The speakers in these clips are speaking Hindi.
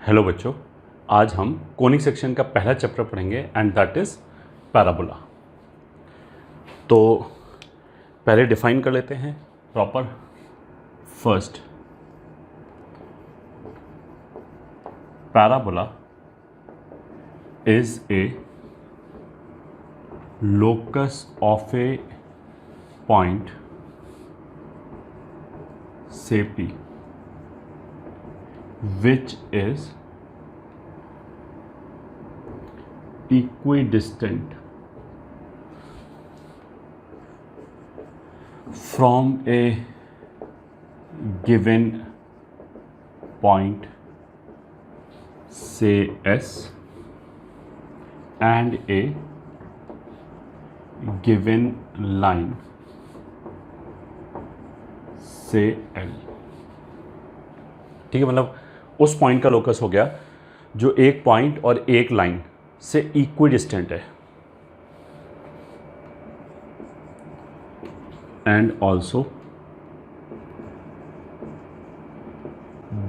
हेलो बच्चों, आज हम कोनिक सेक्शन का पहला चैप्टर पढ़ेंगे एंड दैट इज़ पैराबोला। तो पहले डिफाइन कर लेते हैं proper. First, parabola is a locus of a point से P which is equidistant from a given point say S and a given line say L। ठीक है, मतलब उस पॉइंट का लोकस हो गया जो एक पॉइंट और एक लाइन से इक्विडिस्टेंट है, and also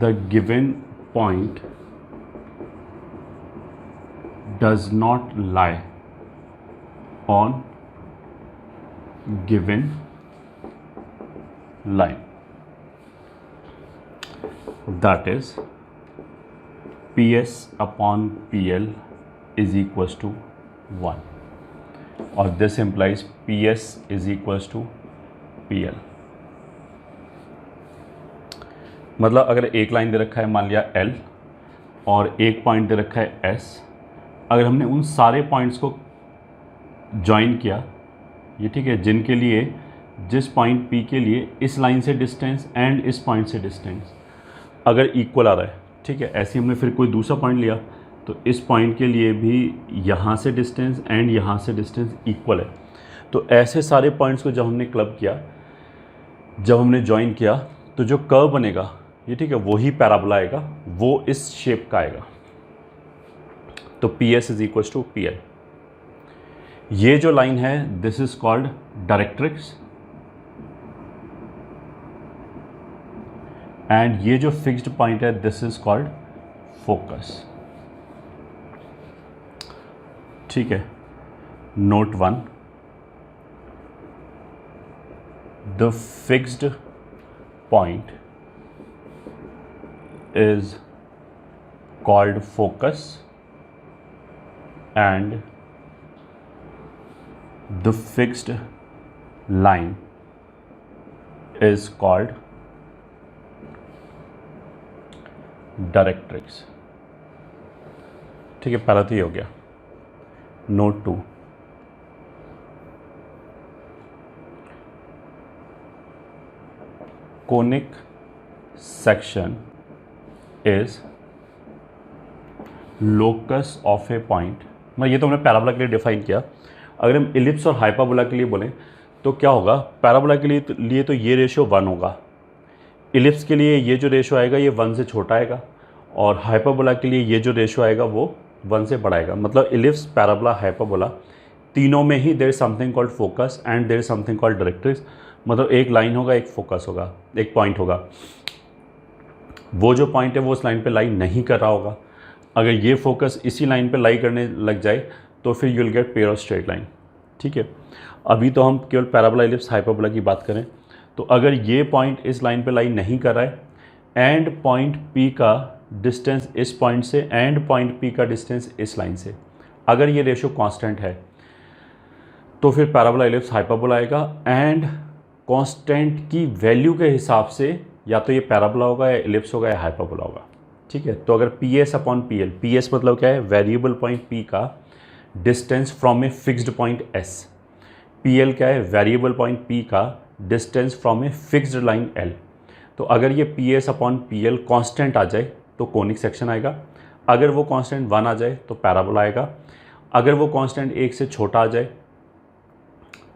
the given point does not lie on given line, that is PS upon PL is equals to 1 और this implies PS is equals to PL। मतलब अगर एक लाइन दे रखा है मान लिया L और एक पॉइंट दे रखा है S, अगर हमने उन सारे पॉइंट्स को ज्वाइन किया, ये ठीक है, जिनके लिए जिस पॉइंट P के लिए इस लाइन से डिस्टेंस एंड इस पॉइंट से डिस्टेंस अगर इक्वल आ रहा है, ठीक है, ऐसे हमने फिर कोई दूसरा पॉइंट लिया तो इस पॉइंट के लिए भी यहाँ से डिस्टेंस एंड यहाँ से डिस्टेंस इक्वल है। तो ऐसे सारे पॉइंट्स को जब हमने क्लब किया, जब हमने ज्वाइन किया, तो जो कर्व बनेगा, ये ठीक है, वही पैराबोला आएगा, वो इस शेप का आएगा। तो P S is equal to P L. ये जो लाइन है this is called directrix, and ये जो फिक्स्ड पॉइंट है दिस इज कॉल्ड फोकस। ठीक है, note 1, the fixed point is called focus and the fixed line is called directrix. ठीक है, पहला तो ये हो गया। Note 2, conic section is locus of a point. मैं ये तो हमने पैराबोला के लिए डिफाइन किया। अगर हम इलिप्स और हाइपरबोला के लिए बोलें तो क्या होगा, पैराबोला के लिए तो ये रेशियो 1 होगा, इलिप्स के लिए ये जो रेशो आएगा ये 1 से छोटा आएगा, और हाइपरबोला के लिए ये जो रेशो आएगा वो 1 से बड़ा आएगा। मतलब इलिप्स, पैराबोला, हाइपरबोला, तीनों में ही there is something called focus and there is something called directrix. मतलब एक लाइन होगा, एक फोकस होगा, एक पॉइंट होगा। वो जो पॉइंट है वो उस लाइन पे लाई नहीं कर रहा होगा। अगर ये फोकस इसी लाइन पे लाई करने लग जाए तो फिर you will get pair of straight line. ठीक है, अभी तो हम केवल पैराबोला, इलिप्स, हाइपरबोला की बात करें। तो अगर ये पॉइंट इस लाइन पे लाई नहीं कर रहा है एंड पॉइंट P का डिस्टेंस इस पॉइंट से एंड पॉइंट P का डिस्टेंस इस लाइन से, अगर ये रेशो कांस्टेंट है तो फिर पैराबोला, इलिप्स, हाइपरबोला आएगा, एंड कांस्टेंट की वैल्यू के हिसाब से या तो ये पैराबोला होगा या इलिप्स होगा या हाइपरबोला होगा। ठीक है, तो अगर P S upon P L, P S मतलब क्या है, वेरिएबल पॉइंट P का distance from a fixed point S, P L क्या है, वेरिएबल पॉइंट P का distance from a fixed line L। तो अगर ये P S upon P L constant आ जाए तो कोनिक सेक्शन आएगा, अगर वो कांस्टेंट 1 आ जाए तो पैराबोला आएगा, अगर वो कांस्टेंट 1 से छोटा आ जाए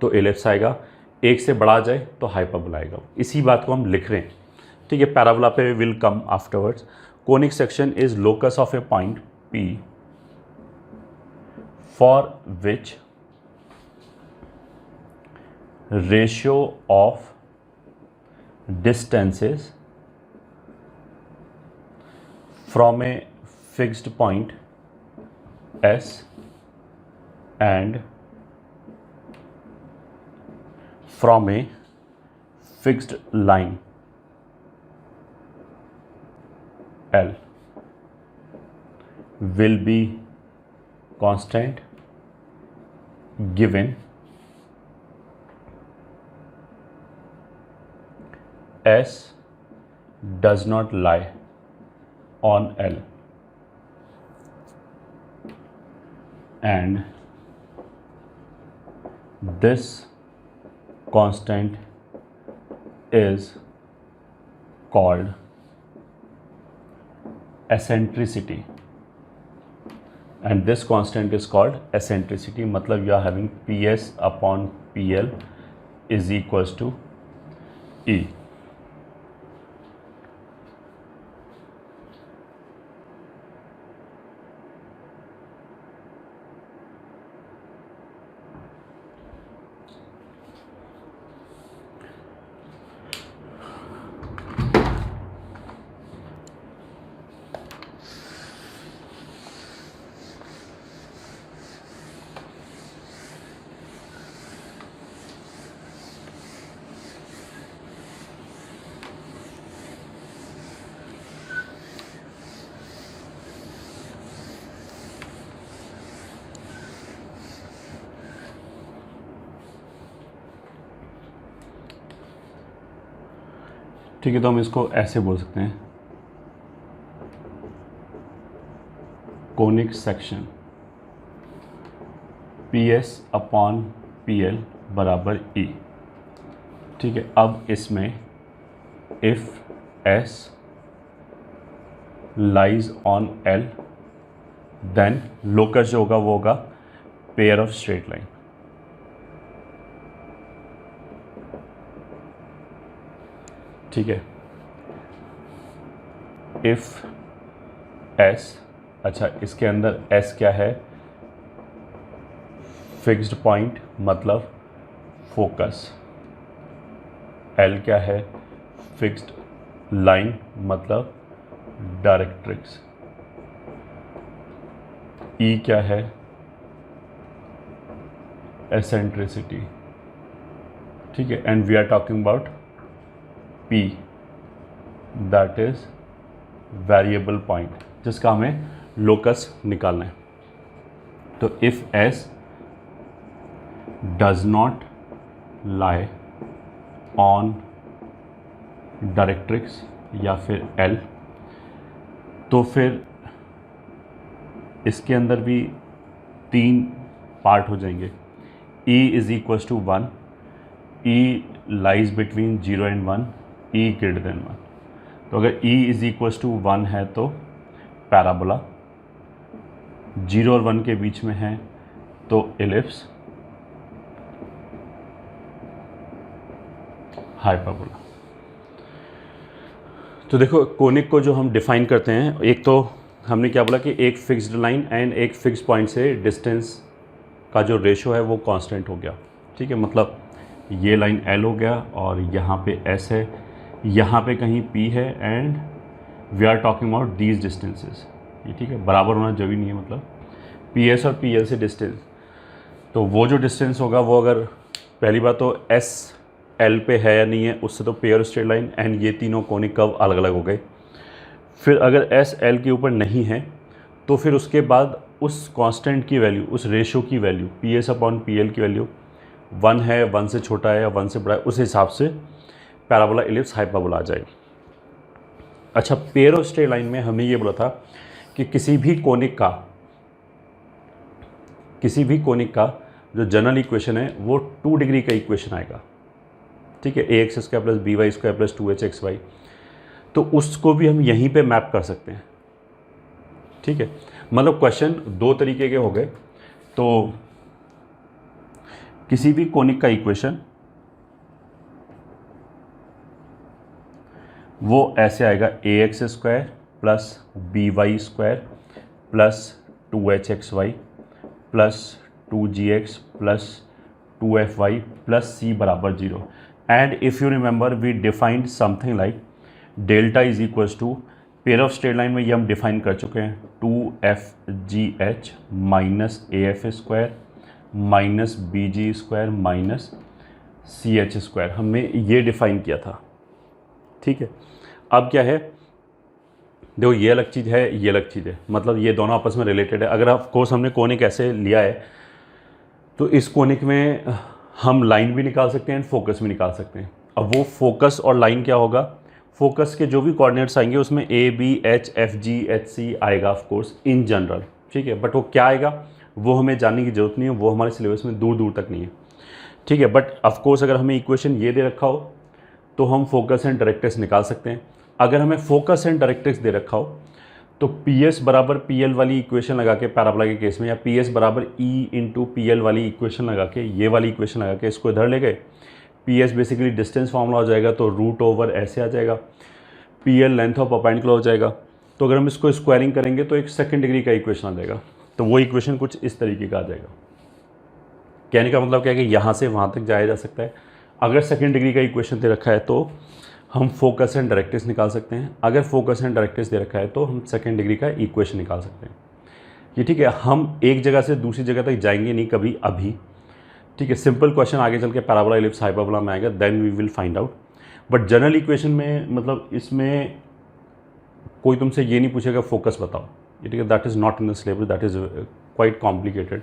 तो इलिप्स आएगा, 1 से बड़ा आ जाए तो हाइपरबोला आएगा। इसी बात को हम लिख रहे हैं। ठीक है, पैराबोला पे will come afterwards. Conic section is locus of a point P for which ratio of distances from a fixed point S and from a fixed line L will be constant given S does not lie on L and this constant is called eccentricity and this constant is called eccentricity. मतलब you are having PS upon PL is equals to E. ठीक है, तो हम इसको ऐसे बोल सकते हैं, conic section PS upon PL बराबर E। ठीक है, अब इसमें if S lies on L then locus जो होगा वो होगा पेयर ऑफ स्ट्रेट लाइन। ठीक है, इफ S, अच्छा इसके अंदर S क्या है, फिक्स्ड पॉइंट मतलब फोकस, L क्या है, फिक्स्ड लाइन मतलब डायरेक्ट्रिक्स, E क्या है, एसेंट्रिसिटी। ठीक है, and we are talking about P that is variable point जिसका हमें लोकस निकालना है। तो if S does not lie on directrix या फिर L, तो फिर इसके अंदर भी 3 पार्ट हो जाएंगे। E is equals to 1, E lies between 0 and 1, E greater than 1। तो अगर E इज इक्वल्स टू 1 है तो पैराबोला, 0 और 1 के बीच में है तो एलिप्स, हाइपरबोला। तो देखो कोनिक को जो हम डिफाइन करते हैं, एक तो हमने क्या बोला कि एक फिक्स्ड लाइन एंड एक फिक्स्ड पॉइंट से डिस्टेंस का जो रेशो है वो कांस्टेंट हो गया। ठीक है, मतलब ये लाइन L हो गया और यहाँ पे S है, यहाँ पे कहीं P है and we are talking about these distances. ये ठीक है, बराबर होना जरूरी नहीं है, मतलब PS और PL से डिस्टेंस, तो वो जो डिस्टेंस होगा वो अगर पहली बात तो S L पे है या नहीं है, उससे तो पेयर स्ट्रेट लाइन एंड ये तीनों कोनिक कर्व अलग अलग हो गए। फिर अगर S L के ऊपर नहीं है तो फिर उसके बाद उस कांस्टेंट की वैल्यू, उस रेशो की वैल्यू, PS अपॉन PL की वैल्यू 1 है, 1 से छोटा है या 1 से बड़ा है, उस हिसाब से पैराबोला, एलिप्स, हाइपरबोला आ जाएगी। अच्छा, पेयर ऑफ स्ट्रेट लाइन में हमने ये बोला था कि किसी भी कोनिक का जो जनरल इक्वेशन है वो 2 डिग्री का इक्वेशन आएगा। ठीक है, ax² plus by² plus 2hxy, तो उसको भी हम यहीं पे मैप कर सकते हैं। ठीक है, मतलब क्वेश्चन 2 तरीके के हो गए। तो किसी भी कोनिक का इक्वेशन वो ऐसे आएगा, ax² plus by² plus 2hxy plus 2gx plus 2fy plus c बराबर 0। And if you remember we defined something like delta is equals to, pair of straight line में ये हम डिफाइन कर चुके हैं, 2FGH minus AF square minus BG square minus CH square, हमने ये डिफाइन किया था। ठीक है, अब क्या है, देखो ये अलग चीज़ है, ये अलग चीज़ है, मतलब ये दोनों आपस में रिलेटेड है। अगर ऑफ कोर्स हमने कोनिक ऐसे लिया है तो इस कोनिक में हम लाइन भी निकाल सकते हैं एंड फोकस भी निकाल सकते हैं। अब वो फोकस और लाइन क्या होगा, फोकस के जो भी कोऑर्डिनेट्स आएंगे उसमें ABHFGHC आएगा ऑफ कोर्स इन जनरल, ठीक है, बट वो क्या आएगा वो हमें जानने की ज़रूरत नहीं है, वो हमारे सिलेबस में दूर दूर तक नहीं है, ठीक है। बट ऑफ कोर्स अगर हमें इक्वेशन ये दे रखा हो तो हम फोकस एंड डायरेक्ट्रिक्स निकाल सकते हैं। अगर हमें फोकस एंड डायरेक्ट्रिक्स दे रखा हो तो PS बराबर PL वाली इक्वेशन लगा के पैराबोला के केस में, या PS बराबर E इंटू PL वाली इक्वेशन लगा के, ये वाली इक्वेशन लगा के इसको इधर ले गए, PS बेसिकली डिस्टेंस फार्मूला हो जाएगा तो रूट ओवर ऐसे आ जाएगा, PL लेंथ ऑफ परपेंडिकुलर हो जाएगा। तो अगर हम इसको स्क्वायरिंग करेंगे तो एक सेकंड डिग्री का इक्वेशन आ जाएगा, तो वो इक्वेशन कुछ इस तरीके का आ जाएगा। कहने का मतलब क्या है कि यहाँ से वहाँ तक जाया जा सकता है। अगर सेकंड डिग्री का इक्वेशन दे रखा है तो हम फोकस एंड डायरेक्ट्रिक्स निकाल सकते हैं, अगर फोकस एंड डायरेक्ट्रिक्स दे रखा है तो हम सेकंड डिग्री का इक्वेशन निकाल सकते हैं। ये ठीक है, हम एक जगह से दूसरी जगह तक जाएंगे नहीं कभी अभी, ठीक है। सिंपल क्वेश्चन आगे चल के पैराबोला, इलिप्स, हाइपरबोला में आएगा, then we will find out. But general equation में मतलब इसमें कोई तुमसे ये नहीं पूछेगा फोकस बताओ, ये ठीक है, that is not in the syllabus, that is quite complicated.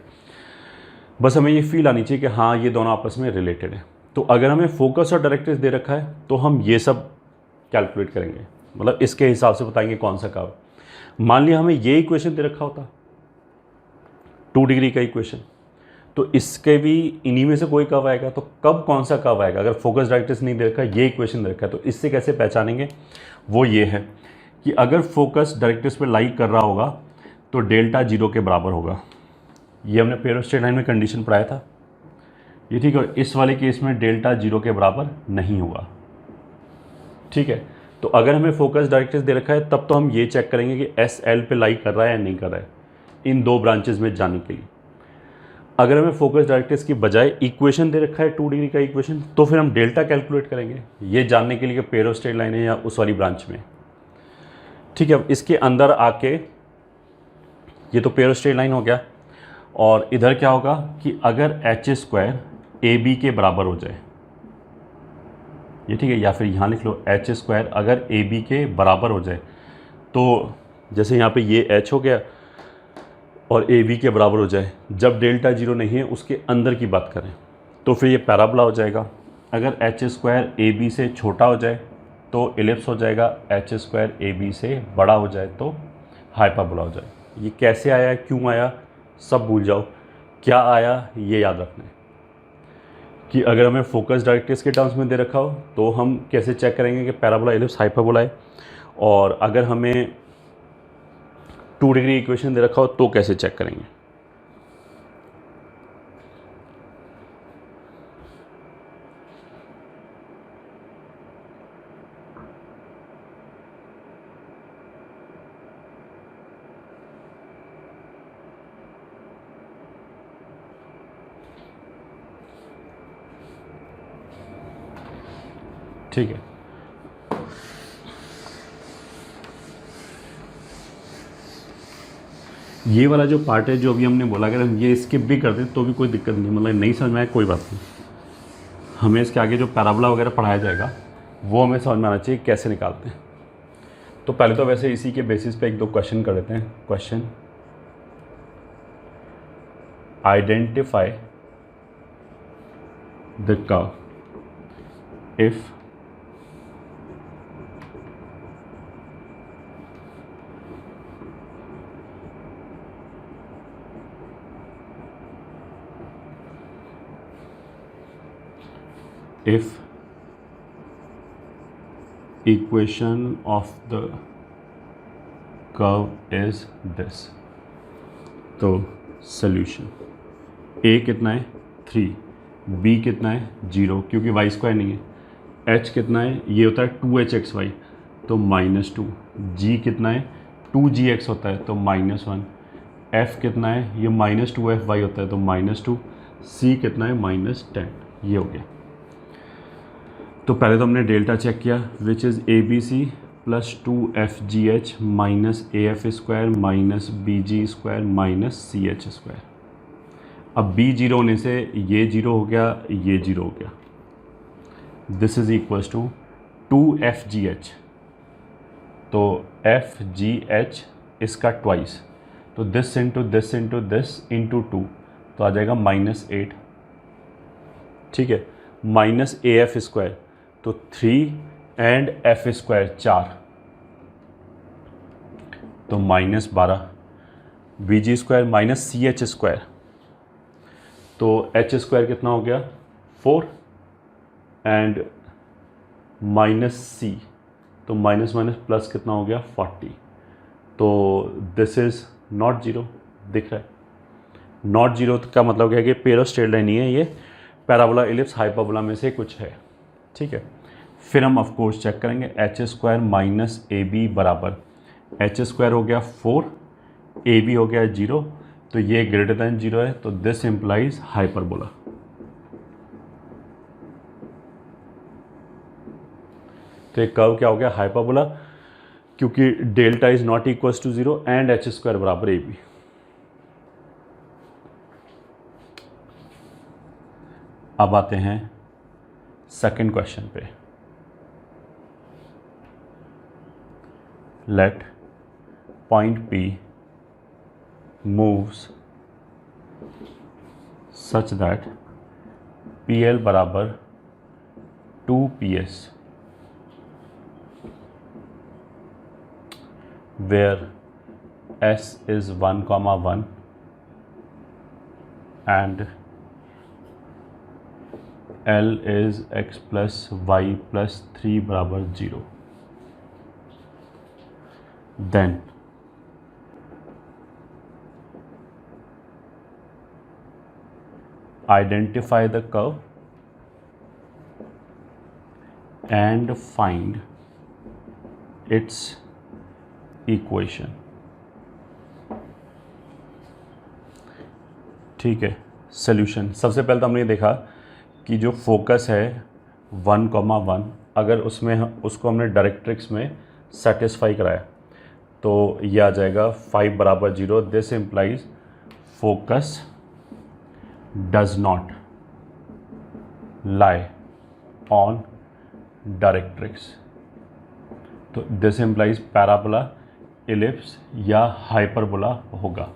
बस हमें ये फील आनी चाहिए कि हाँ ये दोनों आपस में रिलेटेड है। तो अगर हमें फोकस और डायरेक्ट्रिक्स दे रखा है तो हम ये सब कैलकुलेट करेंगे, मतलब इसके हिसाब से बताएंगे कौन सा कर्व। मान लिया हमें ये इक्वेशन दे रखा होता 2 डिग्री का इक्वेशन, तो इसके भी इन्हीं में से कोई कर्व आएगा, तो कब कौन सा कर्व आएगा। अगर फोकस डायरेक्ट्रिक्स नहीं दे रखा, ये इक्वेशन दे रखा है, तो इससे कैसे पहचानेंगे, वो ये है कि अगर फोकस डायरेक्ट्रिक्स पे लाई कर रहा होगा तो डेल्टा 0 के बराबर होगा। ये हमने पेयर ऑफ स्ट्रेट लाइन में कंडीशन पढ़ाया था, ये ठीक है। और इस वाले केस में डेल्टा 0 के बराबर नहीं होगा, ठीक है। तो अगर हमें फोकस डायरेक्ट्रिक्स दे रखा है तब तो हम ये चेक करेंगे कि SL पे लाई कर रहा है या नहीं कर रहा है, इन दो ब्रांचेस में जाने के लिए। अगर हमें फोकस डायरेक्ट्रिक्स की बजाय इक्वेशन दे रखा है 2 डिग्री का इक्वेशन, तो फिर हम डेल्टा कैलकुलेट करेंगे ये जानने के लिए कि पेयर ऑफ स्ट्रेट लाइन है या उस वाली ब्रांच में, ठीक है। अब इसके अंदर आके ये तो पेयर ऑफ स्ट्रेट लाइन हो गया, और इधर क्या होगा कि अगर H स्क्वायर AB के बराबर हो जाए, ये ठीक है, या फिर यहाँ लिख लो H स्क्वायर अगर AB के बराबर हो जाए, तो जैसे यहाँ पे ये H हो गया और AB के बराबर हो जाए, जब डेल्टा 0 नहीं है उसके अंदर की बात करें तो फिर ये पैराबोला हो जाएगा। अगर H स्क्वायर AB से छोटा हो जाए तो इलिप्स हो जाएगा, H स्क्वायर AB से बड़ा हो जाए तो हाइपरबोला हो जाए। ये कैसे आया, क्यों आया, सब भूल जाओ, क्या आया ये याद रखना है कि अगर हमें फोकस डायरेक्ट्रिक्स के टर्म्स में दे रखा हो तो हम कैसे चेक करेंगे कि पैराबोला, इलिप्स, हाइपरबोला है, और अगर हमें 2 डिग्री इक्वेशन दे रखा हो तो कैसे चेक करेंगे। ठीक है, ये वाला जो पार्ट है जो अभी हमने बोला, अगर हम ये स्किप भी कर दें तो भी कोई दिक्कत नहीं, मतलब नहीं समझ में आए कोई बात नहीं। हमें इसके आगे जो पैराबोला वगैरह पढ़ाया जाएगा वो हमें समझ में आना चाहिए कैसे निकालते हैं। तो पहले तो वैसे इसी के बेसिस पे 1-2 क्वेश्चन कर लेते हैं। Question, identify the curve if equation of the curve is this। तो सॉल्यूशन, a कितना है 3, b कितना है 0 क्योंकि y स्क्वायर नहीं है, h कितना है ये होता है 2hxy तो -2, g कितना है 2gx होता है तो -1, f कितना है ये -2fy होता है तो -2, c कितना है -10। ये हो गया। तो पहले तो हमने डेल्टा चेक किया which is ABC plus 2FGH minus AF square minus BG square minus CH square. अब B जीरो होने से ये जीरो हो गया, ये जीरो हो गया। This is equals to 2FGH, तो FGH इसका ट्वाइस, तो this into this into this into 2, तो आ जाएगा -8। ठीक है, माइनस AF स्क्वायर, तो 3 एंड F स्क्वायर 4, तो -12। BG square minus CH square, तो H स्क्वायर कितना हो गया 4 एंड माइनस C, तो माइनस माइनस प्लस कितना हो गया 40। तो दिस इज़ नॉट जीरो, दिख रहा है नॉट जीरो का मतलब क्या है कि पेयर ऑफ स्ट्रेट लाइन नहीं है, ये पैराबोला इलिप्स हाइपरबोला में से कुछ है। ठीक है, फिर हम ऑफ कोर्स चेक करेंगे एच स्क्वायर माइनस AB बराबर एच स्क्वायर हो गया 4, AB हो गया 0, तो ये ग्रेटर देन 0 है, तो दिस इम्प्लाइज हाइपरबोला। तो एक कर्व क्या हो गया हाइपरबोला, क्योंकि delta is not equals to 0 and H square बराबर AB। अब आते हैं सेकंड क्वेश्चन पे। Let point P moves such that PL बराबर 2PS, where S is 1,1 and L is x plus y plus 3 बराबर 0, then identify the curve and find its equation। ठीक है, सॉल्यूशन। सबसे पहले तो हमने ये देखा कि जो फोकस है 1,1, अगर उसमें उसको हमने डायरेक्ट्रिक्स में सेटिस्फाई कराया तो ये आ जाएगा 5 बराबर 0। This implies focus does not lie on directrix, तो दिस इम्प्लाइज पैराबोला इलिप्स या हाइपरबोला होगा।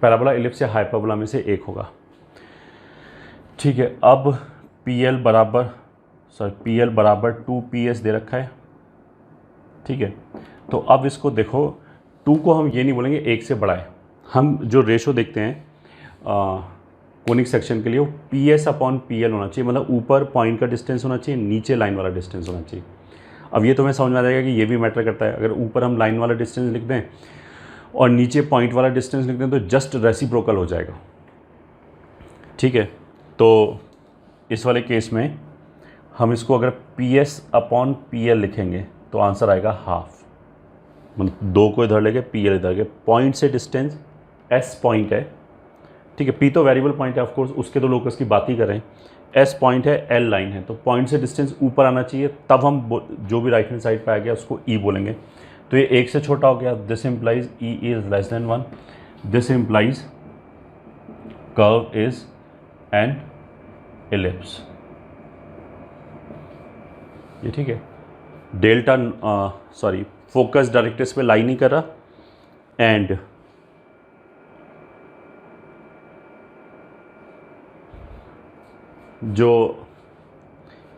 पैराबोला इलिप्स या हाइपरबोला में से एक होगा। ठीक है, अब PL बराबर 2PS दे रखा है। ठीक है, तो अब इसको देखो, 2 को हम ये नहीं बोलेंगे 1 से बड़ा है, हम जो रेशो देखते हैं कोनिक सेक्शन के लिए वो PS अपॉन PL होना चाहिए, मतलब ऊपर पॉइंट का डिस्टेंस होना चाहिए, नीचे लाइन वाला डिस्टेंस होना चाहिए। अब ये तुम्हें समझ में आ जाएगा कि ये भी मैटर करता है। अगर ऊपर हम लाइन वाला डिस्टेंस लिख दें और नीचे पॉइंट वाला डिस्टेंस लिख दें तो जस्ट रेसिप्रोकल हो जाएगा। ठीक है, तो इस वाले केस में हम इसको अगर PS अपॉन PL लिखेंगे तो आंसर आएगा हाफ, मतलब 2 को इधर लेके PL इधर के, पॉइंट से डिस्टेंस S पॉइंट है। ठीक है, P तो वेरिएबल पॉइंट है ऑफकोर्स, उसके तो लोकस की बात ही करें, S पॉइंट है, L लाइन है, तो पॉइंट से डिस्टेंस ऊपर आना चाहिए, तब हम जो भी राइट हैंड साइड पे आ गया उसको E बोलेंगे। तो ये 1 से छोटा हो गया, this implies E is less than 1, this implies curve is an ellipse. ये ठीक है, डेल्टा फोकस डायरेक्ट्रिक्स पे लाई नहीं कर रहा, एंड जो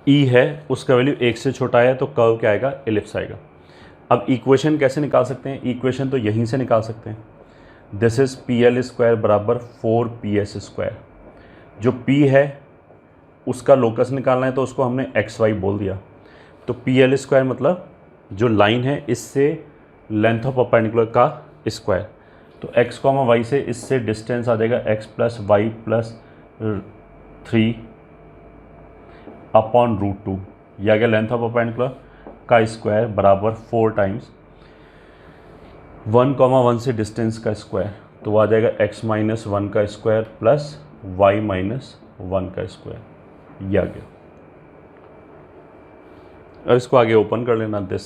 E है उसका वैल्यू 1 से छोटा है, तो कर्व क्या आएगा, इलिप्स आएगा। अब इक्वेशन कैसे निकाल सकते हैं, इक्वेशन तो यहीं से निकाल सकते हैं। दिस इज PL स्क्वायर बराबर 4PS स्क्वायर। जो P है उसका लोकस निकालना है तो उसको हमने XY बोल दिया, तो PL स्क्वायर मतलब जो लाइन है इससे लेंथ ऑफ परपेंडिकुलर का स्क्वायर, तो x, y से इससे डिस्टेंस आ जाएगा x plus y plus 3 upon √2, या गया लेंथ ऑफ परपेंडिकुलर का स्क्वायर बराबर 4 टाइम्स 1,1 से डिस्टेंस का स्क्वायर, तो वो आ जाएगा x माइनस 1 का स्क्वायर प्लस y माइनस 1 का स्क्वायर। ये आ गया। और इसको आगे ओपन कर लेना, this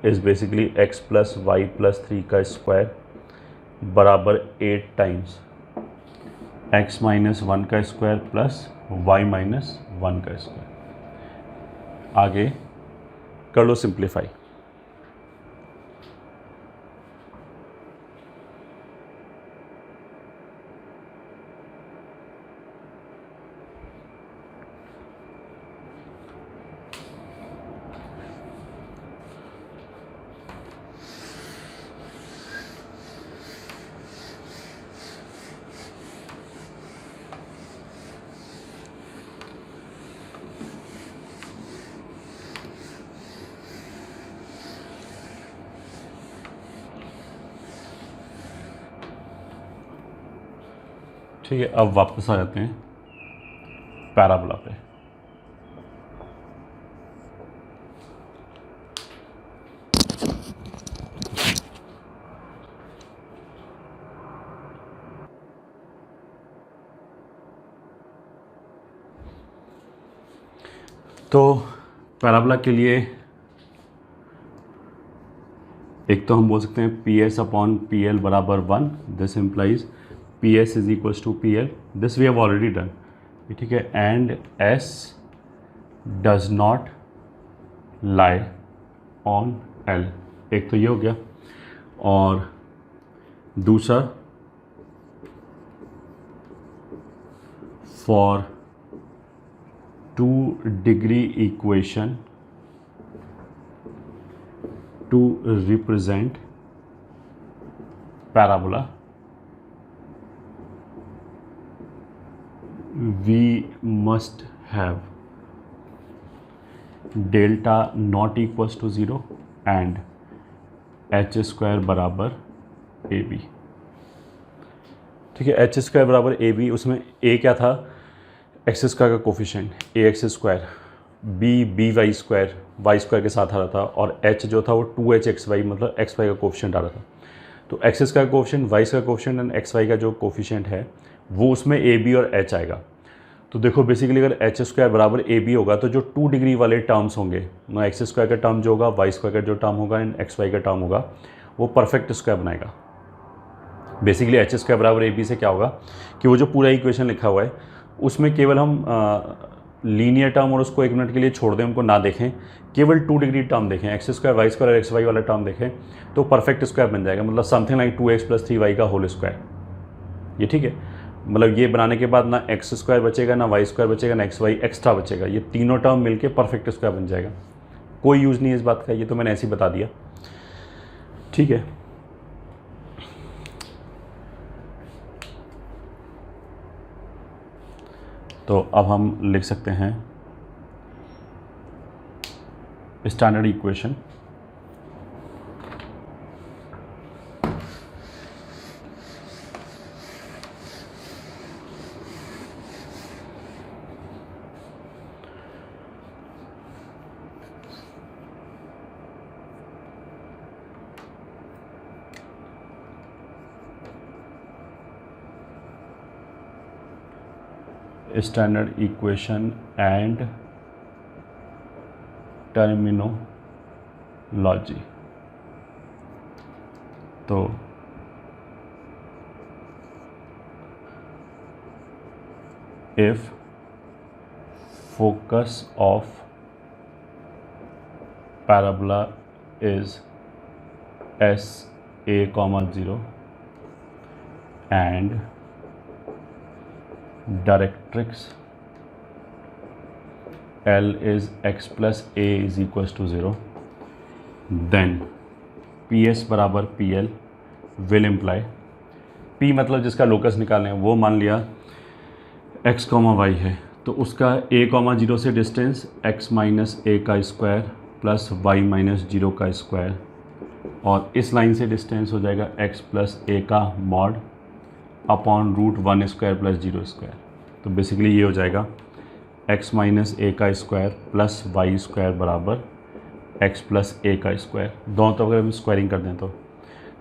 is basically x plus y plus 3 का स्क्वायर बराबर 8 टाइम्स x माइनस 1 का स्क्वायर प्लस y माइनस 1 का स्क्वायर। आगे कर लो सिंप्लीफाई। ठीक है, अब वापस आ जाते हैं पैराबोला पे। तो पैराबोला के लिए एक तो हम बोल सकते हैं P S upon P L बराबर 1, this implies P S is equals to P L, this we have already done, ठीक है। And S does not lie on L, एक तो ये हो गया। और दूसरा for 2 degree equation to represent parabola, we must have delta not equals to 0 and h square बराबर ए बी। ठीक है, एच स्क्वायर बराबर ए बी, उसमें ए क्या था, एक्स स्क्वायर का coefficient A X square, B Y square Y square के साथ आ रहा था, और एच जो था वो 2h एक्स वाई मतलब एक्स वाई का कोफिशिएंट आ रहा था। तो x square coefficient, y square coefficient and x y का जो कोफिशिएंट है वो उसमें ए बी और एच आएगा। तो देखो बेसिकली अगर एच स्क्वायर बराबर ए बी होगा तो जो 2 डिग्री वाले टर्म्स होंगे, ना एक्स स्क्वायर का टर्म जो होगा, वाई स्क्वायर का जो टर्म होगा एंड एक्स वाई का टर्म होगा, वो परफेक्ट स्क्वायर बनाएगा। बेसिकली एच स्क्वायर बराबर ए बी से क्या होगा कि वो जो पूरा इक्वेशन लिखा हुआ है उसमें केवल हम लीनियर टर्म और उसको 1 मिनट के लिए छोड़ दें, उनको ना देखें, केवल 2 डिग्री टर्म देखें, एक्स स्क्वायर वाई स्क्वायर और एक्स वाई वाला टर्म देखें, तो परफेक्ट स्क्वायर बन जाएगा। मतलब something like 2x plus 3y का होल स्क्वायर, ये ठीक है। मतलब ये बनाने के बाद ना एक्स स्क्वायर बचेगा, ना वाई स्क्वायर बचेगा, ना एक्स वाई एक्स्ट्रा बचेगा, ये तीनों टर्म मिलके परफेक्ट स्क्वायर बन जाएगा। कोई यूज़ नहीं है इस बात का, ये तो मैंने ऐसे ही बता दिया, ठीक है। तो अब हम लिख सकते हैं standard equation standard equation and terminology. तो if focus of parabola is S A comma 0 and directrix L is x plus a is equals to 0, then PS बराबर PL will imply P मतलब जिसका लोकस निकालने हैं वो मान लिया x कॉमा y है, तो उसका a कॉमा 0 से डिस्टेंस x माइनस a का स्क्वायर प्लस y माइनस 0 का स्क्वायर, और इस लाइन से डिस्टेंस हो जाएगा x प्लस a का mod upon root 1 square plus 0 square. तो बेसिकली ये हो जाएगा x माइनस ए का स्क्वायर प्लस वाई स्क्वायर बराबर x प्लस ए का स्क्वायर। दोनों तरफ अगर हम स्क्वायरिंग कर दें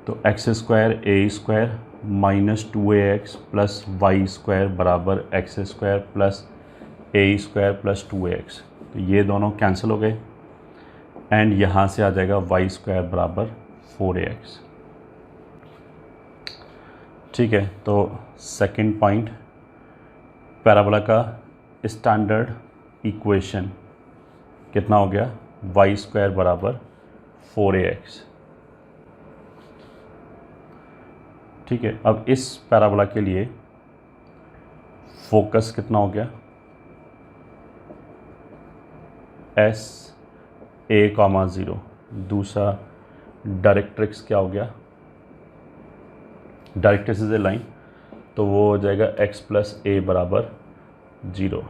तो x square A square minus 2ax plus Y square बराबर X square plus A square plus 2ax। तो ये दोनों कैंसिल हो गए एंड यहाँ से आ जाएगा वाई स्क्वायर बराबर 4ax। ठीक है, तो सेकंड पॉइंट, पैराबोला का स्टैंडर्ड इक्वेशन कितना हो गया, वाई स्क्वायर बराबर 4ax। ठीक है, अब इस पैराबोला के लिए फोकस कितना हो गया, एस ए कॉमा 0। दूसरा डायरेक्ट्रिक्स क्या हो गया, डायरेक्ट्रिक्स इज ए लाइन, तो वो हो जाएगा x प्लस ए बराबर 0।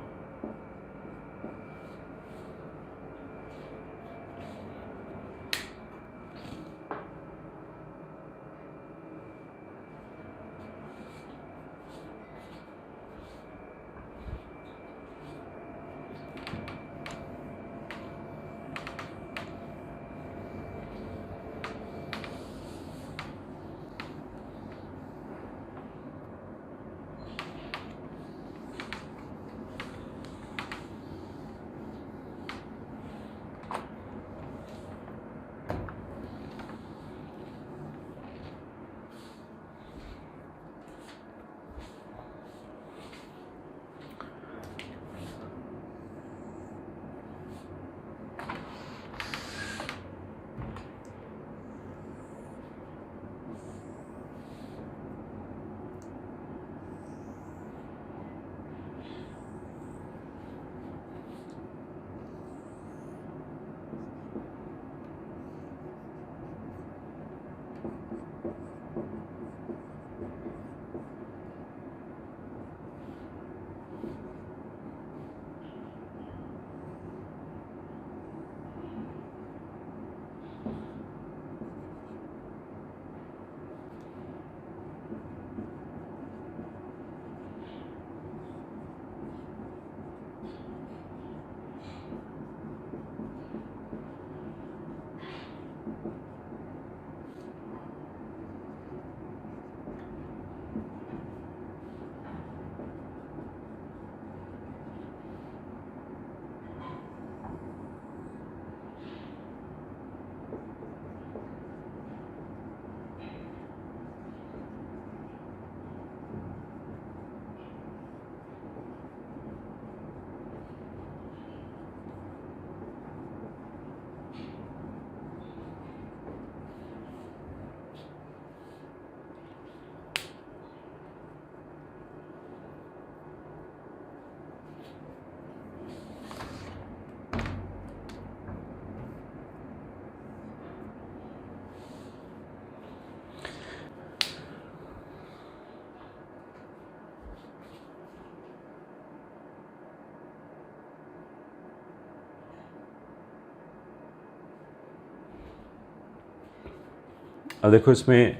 अब देखो इसमें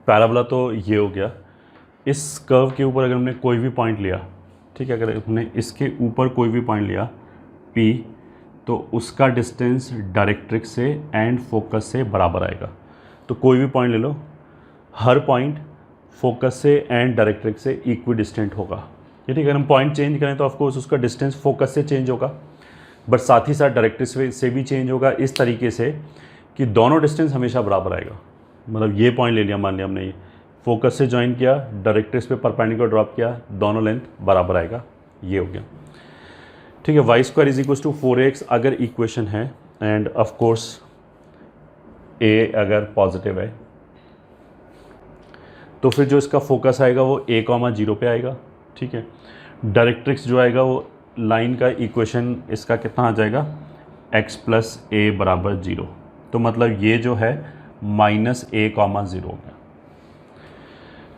पैराबोला तो ये हो गया, इस कर्व के ऊपर अगर हमने कोई भी पॉइंट लिया, ठीक है, अगर हमने इसके ऊपर कोई भी पॉइंट लिया P, तो उसका डिस्टेंस डायरेक्ट्रिक्स से एंड फोकस से बराबर आएगा। तो कोई भी पॉइंट ले लो, हर पॉइंट फोकस से एंड डायरेक्ट्रिक्स से इक्वी डिस्टेंट होगा। ठीक है, अगर हम पॉइंट चेंज करें तो ऑफकोर्स उसका डिस्टेंस फोकस से चेंज होगा, बट साथ ही साथ डायरेक्ट्रिक्स से भी चेंज होगा, इस तरीके से कि दोनों डिस्टेंस हमेशा बराबर आएगा। मतलब ये पॉइंट ले लिया, मान लिया हमने ये फोकस से ज्वाइन किया, डायरेक्ट्रिक्स पे परपेंडिकुलर ड्रॉप किया, दोनों लेंथ बराबर आएगा, ये हो गया। ठीक है, y square is equal to 4x अगर इक्वेशन है, एंड ऑफ कोर्स ए अगर पॉजिटिव है, तो फिर जो इसका फोकस आएगा वो a, 0 पे आएगा। ठीक है, डायरेक्ट्रिक्स जो आएगा वो लाइन का इक्वेशन इसका कितना आ जाएगा, x प्लस ए बराबर 0। तो मतलब ये जो है -a, 0 हो गया।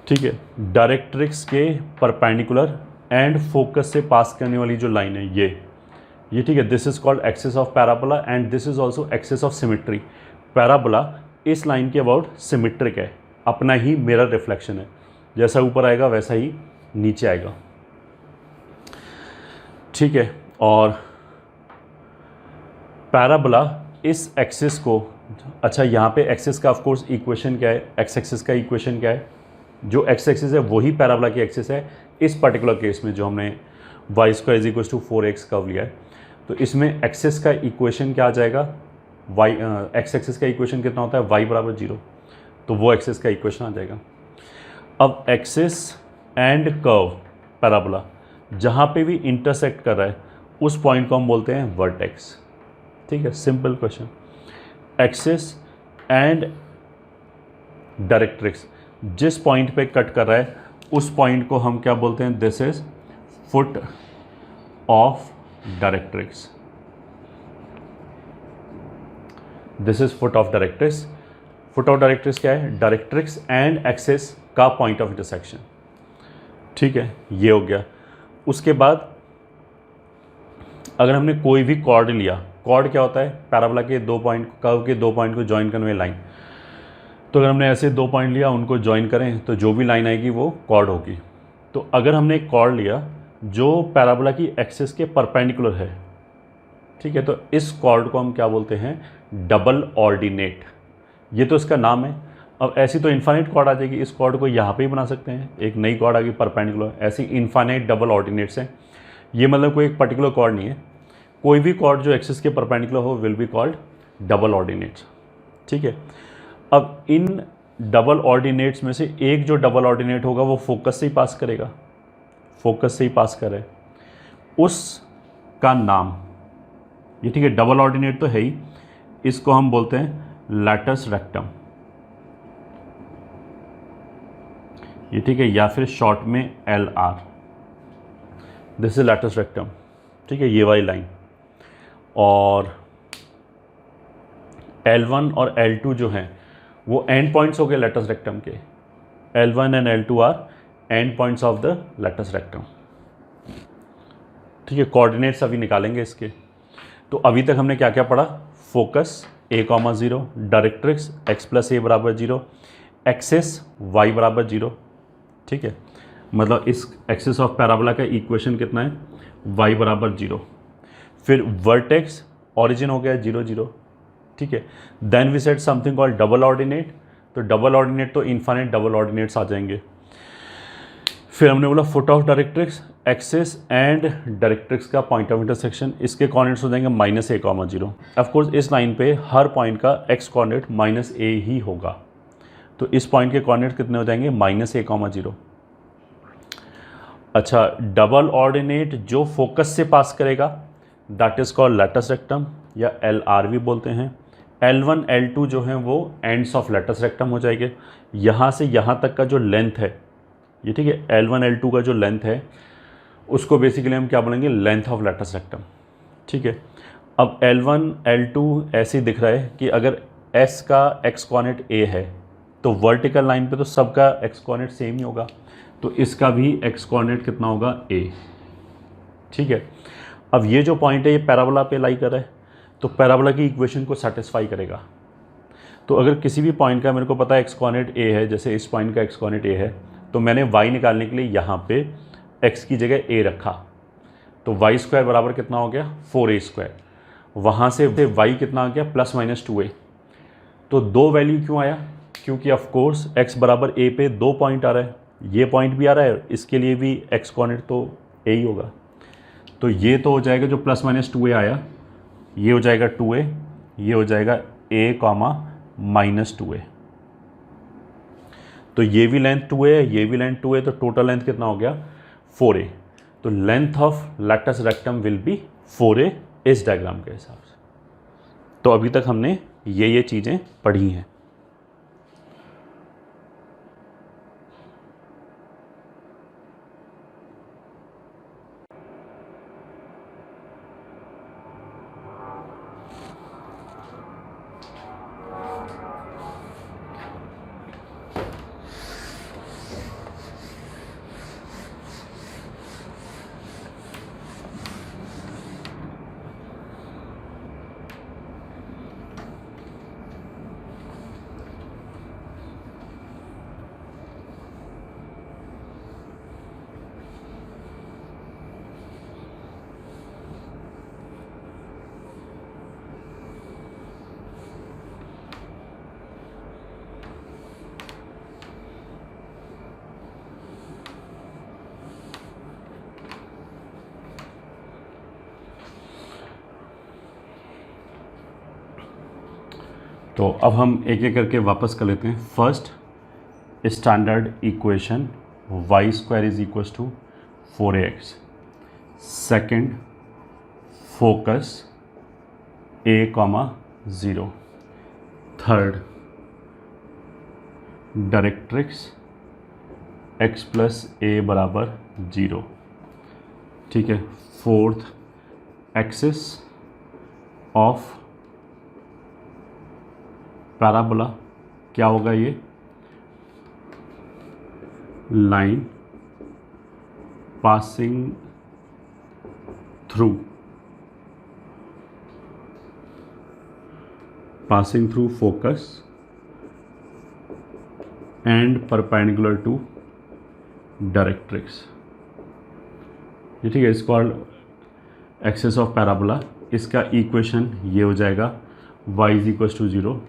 ठीक है, डायरेक्ट्रिक्स के परपेंडिकुलर एंड फोकस से पास करने वाली जो लाइन है ये ठीक है, this is called axis of parabola and this is also axis of symmetry. Parabola इस लाइन के अबाउट सिमेट्रिक है, अपना ही मिरर रिफ्लेक्शन है, जैसा ऊपर आएगा वैसा ही नीचे आएगा। ठीक है, और पैराबोला इस एक्सिस को, अच्छा यहाँ पे एक्सिस का ऑफ कोर्स इक्वेशन क्या है, एक्स एक्सिस का इक्वेशन क्या है, जो एक्स एक्सिस है वही पैराबोला की एक्सिस है। इस पर्टिकुलर केस में जो हमने y square is equal to 4x curve लिया है, तो इसमें एक्सिस का इक्वेशन क्या आ जाएगा, वाई एक्स एक्सिस का इक्वेशन कितना होता है, वाई बराबर 0, तो वो एक्सिस का इक्वेशन आ जाएगा। अब एक्सिस एंड कर्व पैराबोला जहाँ पे भी इंटरसेक्ट कर रहा है उस पॉइंट को हम बोलते हैं वर्टेक्स। ठीक है, simple question. Axis and directrix जिस पॉइंट पे कट कर रहा है उस पॉइंट को हम क्या बोलते हैं, this is foot of directrix. This is foot of directrix. Foot of directrix क्या है, डायरेक्ट्रिक्स एंड एक्सिस का पॉइंट ऑफ इंटरसेक्शन। ठीक है, ये हो गया। उसके बाद अगर हमने कोई भी कॉर्ड लिया, कॉर्ड क्या होता है, पैराबोला के दो पॉइंट, कर्व के दो पॉइंट को ज्वाइन करने वाली लाइन। तो अगर हमने ऐसे दो पॉइंट लिया, उनको ज्वाइन करें तो जो भी लाइन आएगी वो कॉर्ड होगी। तो अगर हमने एक कॉर्ड लिया जो पैराबोला की एक्सिस के परपेंडिकुलर है, ठीक है, तो इस कॉर्ड को हम क्या बोलते हैं, डबल ऑर्डिनेट। ये तो इसका नाम है। अब ऐसी तो इन्फाइनाइट कॉर्ड आ जाएगी, इस कॉर्ड को यहाँ पे ही बना सकते हैं, एक नई कॉर्ड आ गई परपेंडिकुलर, ऐसी इन्फाइनाइट डबल ऑर्डिनेट्स हैं। ये मतलब कोई एक पर्टिकुलर कॉर्ड नहीं है, कोई भी कॉर्ड जो एक्सिस के परपेंडिकुलर हो will be called double ordinates. ठीक है, अब इन डबल ऑर्डिनेट्स में से एक जो डबल ऑर्डिनेट होगा वो फोकस से ही पास करेगा, फोकस से ही पास करे, उसका नाम ये, ठीक है, डबल ऑर्डिनेट तो है ही, इसको हम बोलते हैं लैटस रेक्टम। ये ठीक है, या फिर शॉर्ट में LR। This is latus rectum. ठीक है, ये वाली लाइन। और L1 और L2 जो हैं वो एंड पॉइंट्स हो गए लैटस रेक्टम के। L1 and L2 are end points of the latus rectum. ठीक है, कोऑर्डिनेट्स अभी निकालेंगे इसके। तो अभी तक हमने क्या क्या पढ़ा, फोकस a,0, डायरेक्ट्रिक्स x+a बराबर 0, एक्सिस y बराबर 0। ठीक है, मतलब इस एक्सिस ऑफ पैराबोला का इक्वेशन कितना है, y बराबर 0। फिर वर्टेक्स ऑरिजिन हो गया 0 0। ठीक है, then we said something called double ordinate. तो डबल ऑर्डिनेट तो इन्फाइनाइट डबल ऑर्डिनेट्स आ जाएंगे। फिर हमने बोला foot of directrix, axis and directrix का पॉइंट ऑफ इंटरसेक्शन, इसके कोऑर्डिनेट्स हो जाएंगे -a, 0। ऑफ कोर्स इस लाइन पे हर पॉइंट का x कोऑर्डिनेट -a ही होगा, तो इस पॉइंट के कोऑर्डिनेट कितने हो जाएंगे, -a, 0। अच्छा, डबल ऑर्डिनेट जो फोकस से पास करेगा that is called latus rectum या LR भी बोलते हैं। L1 L2 जो हैं वो एंड्स ऑफ लैटस रेक्टम हो जाएंगे। यहाँ से यहाँ तक का जो लेंथ है ये, ठीक है, L1 L2 का जो लेंथ है उसको बेसिकली हम क्या बोलेंगे, लेंथ ऑफ लैटस रेक्टम। ठीक है, अब L1 L2 ऐसे ही दिख रहा है कि अगर S का x कोऑर्डिनेट a है तो वर्टिकल लाइन पे तो सबका x कोऑर्डिनेट सेम ही होगा, तो इसका भी x कोऑर्डिनेट कितना होगा, a। ठीक है, अब ये जो पॉइंट है ये पैराबोला पे लाई कर रहा है, तो पैराबोला की इक्वेशन को सेटिस्फाई करेगा। तो अगर किसी भी पॉइंट का मेरे को पता है x कोऑर्डिनेट a है, जैसे इस पॉइंट का x कोऑर्डिनेट a है, तो मैंने y निकालने के लिए यहाँ पे x की जगह a रखा, तो y² बराबर कितना हो गया, 4a²। वहाँ से y कितना आ गया, +-2a। तो दो वैल्यू क्यों आया, क्योंकि ऑफ कोर्स x बराबर a पे दो पॉइंट आ रहा है, ये पॉइंट भी आ रहा है, इसके लिए भी x कोऑर्डिनेट तो a ही होगा। तो ये तो हो जाएगा जो +-2a आया, ये हो जाएगा 2a, ये हो जाएगा a, -2a। तो ये भी लेंथ 2a है, ये भी लेंथ 2a, तो टोटल लेंथ कितना हो गया, 4a। तो length of latus rectum will be 4a इस डायग्राम के हिसाब से। तो अभी तक हमने ये चीज़ें पढ़ी हैं। तो अब हम एक एक करके वापस कर लेते हैं। First standard equation y square is equals to 4ax। Second focus a, 0। Third directrix x plus a बराबर 0। ठीक है। फोर्थ एक्सिस ऑफ पैराबोला, क्या होगा ये, line passing through focus and perpendicular to directrix. ये ठीक है, is called axis of parabola. इसका इक्वेशन ये हो जाएगा y is equal to 0।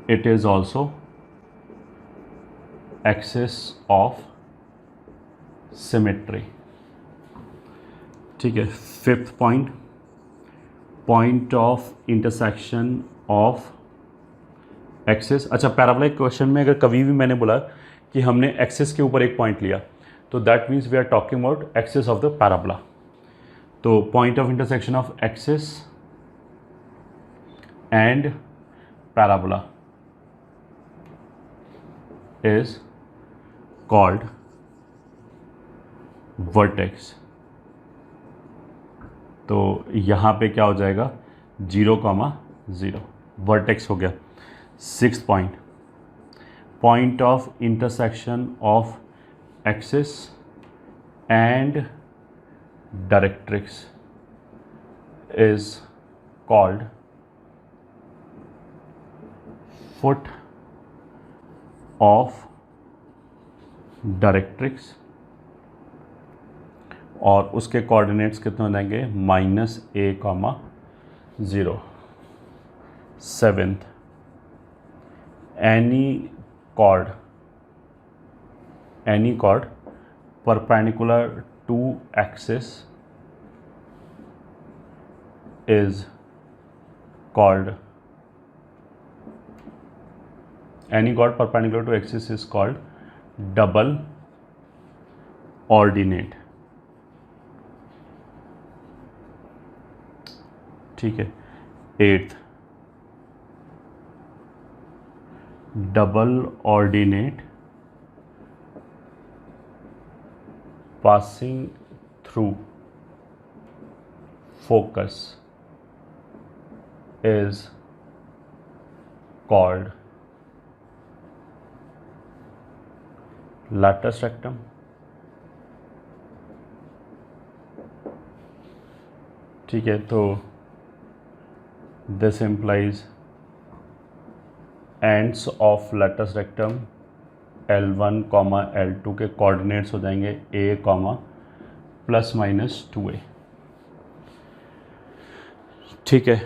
It is also axis of symmetry. ठीक है। Fifth point of intersection of axis. अच्छा, पैराबोलिक क्वेश्चन में अगर कभी भी मैंने बोला कि हमने एक्सिस के ऊपर एक पॉइंट लिया तो that means we are talking about axis of the parabola. तो point of intersection of axis and parabola is called vertex. तो यहाँ पे क्या हो जाएगा, 0, 0 वर्टेक्स हो गया। Sixth point of intersection of axis and directrix is called foot of directrix, और उसके कोऑर्डिनेट्स कितने हो जाएंगे, -a, 0। Seventh, any chord perpendicular to axis is called, any chord perpendicular to axis is called double ordinate। ठीक है। Eighth, double ordinate passing through focus is called latus rectum। ठीक है। तो this implies ends of latus rectum L1, L2 के कोऑर्डिनेट्स हो जाएंगे a, ±2a। ठीक है।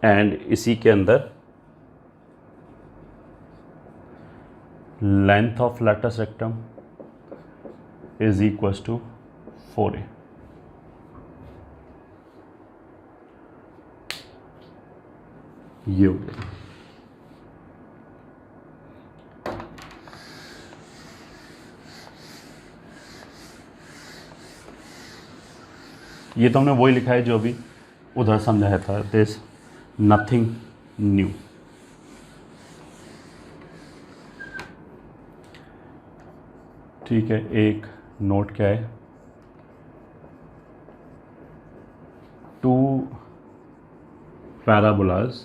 एंड इसी के अंदर length of latus rectum is equals to 4a। ये हो गया। ये तो हमने वही लिखा है जो अभी उधर समझाया था, दिस नथिंग न्यू। ठीक है। एक नोट क्या है, 2 parabolas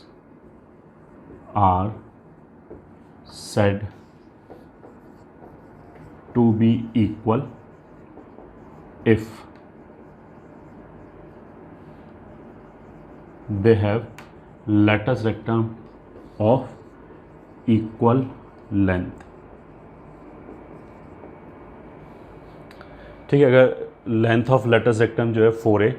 are said to be equal if they have latus rectum of equal length। ठीक है। अगर लेंथ ऑफ latus rectum जो है 4a,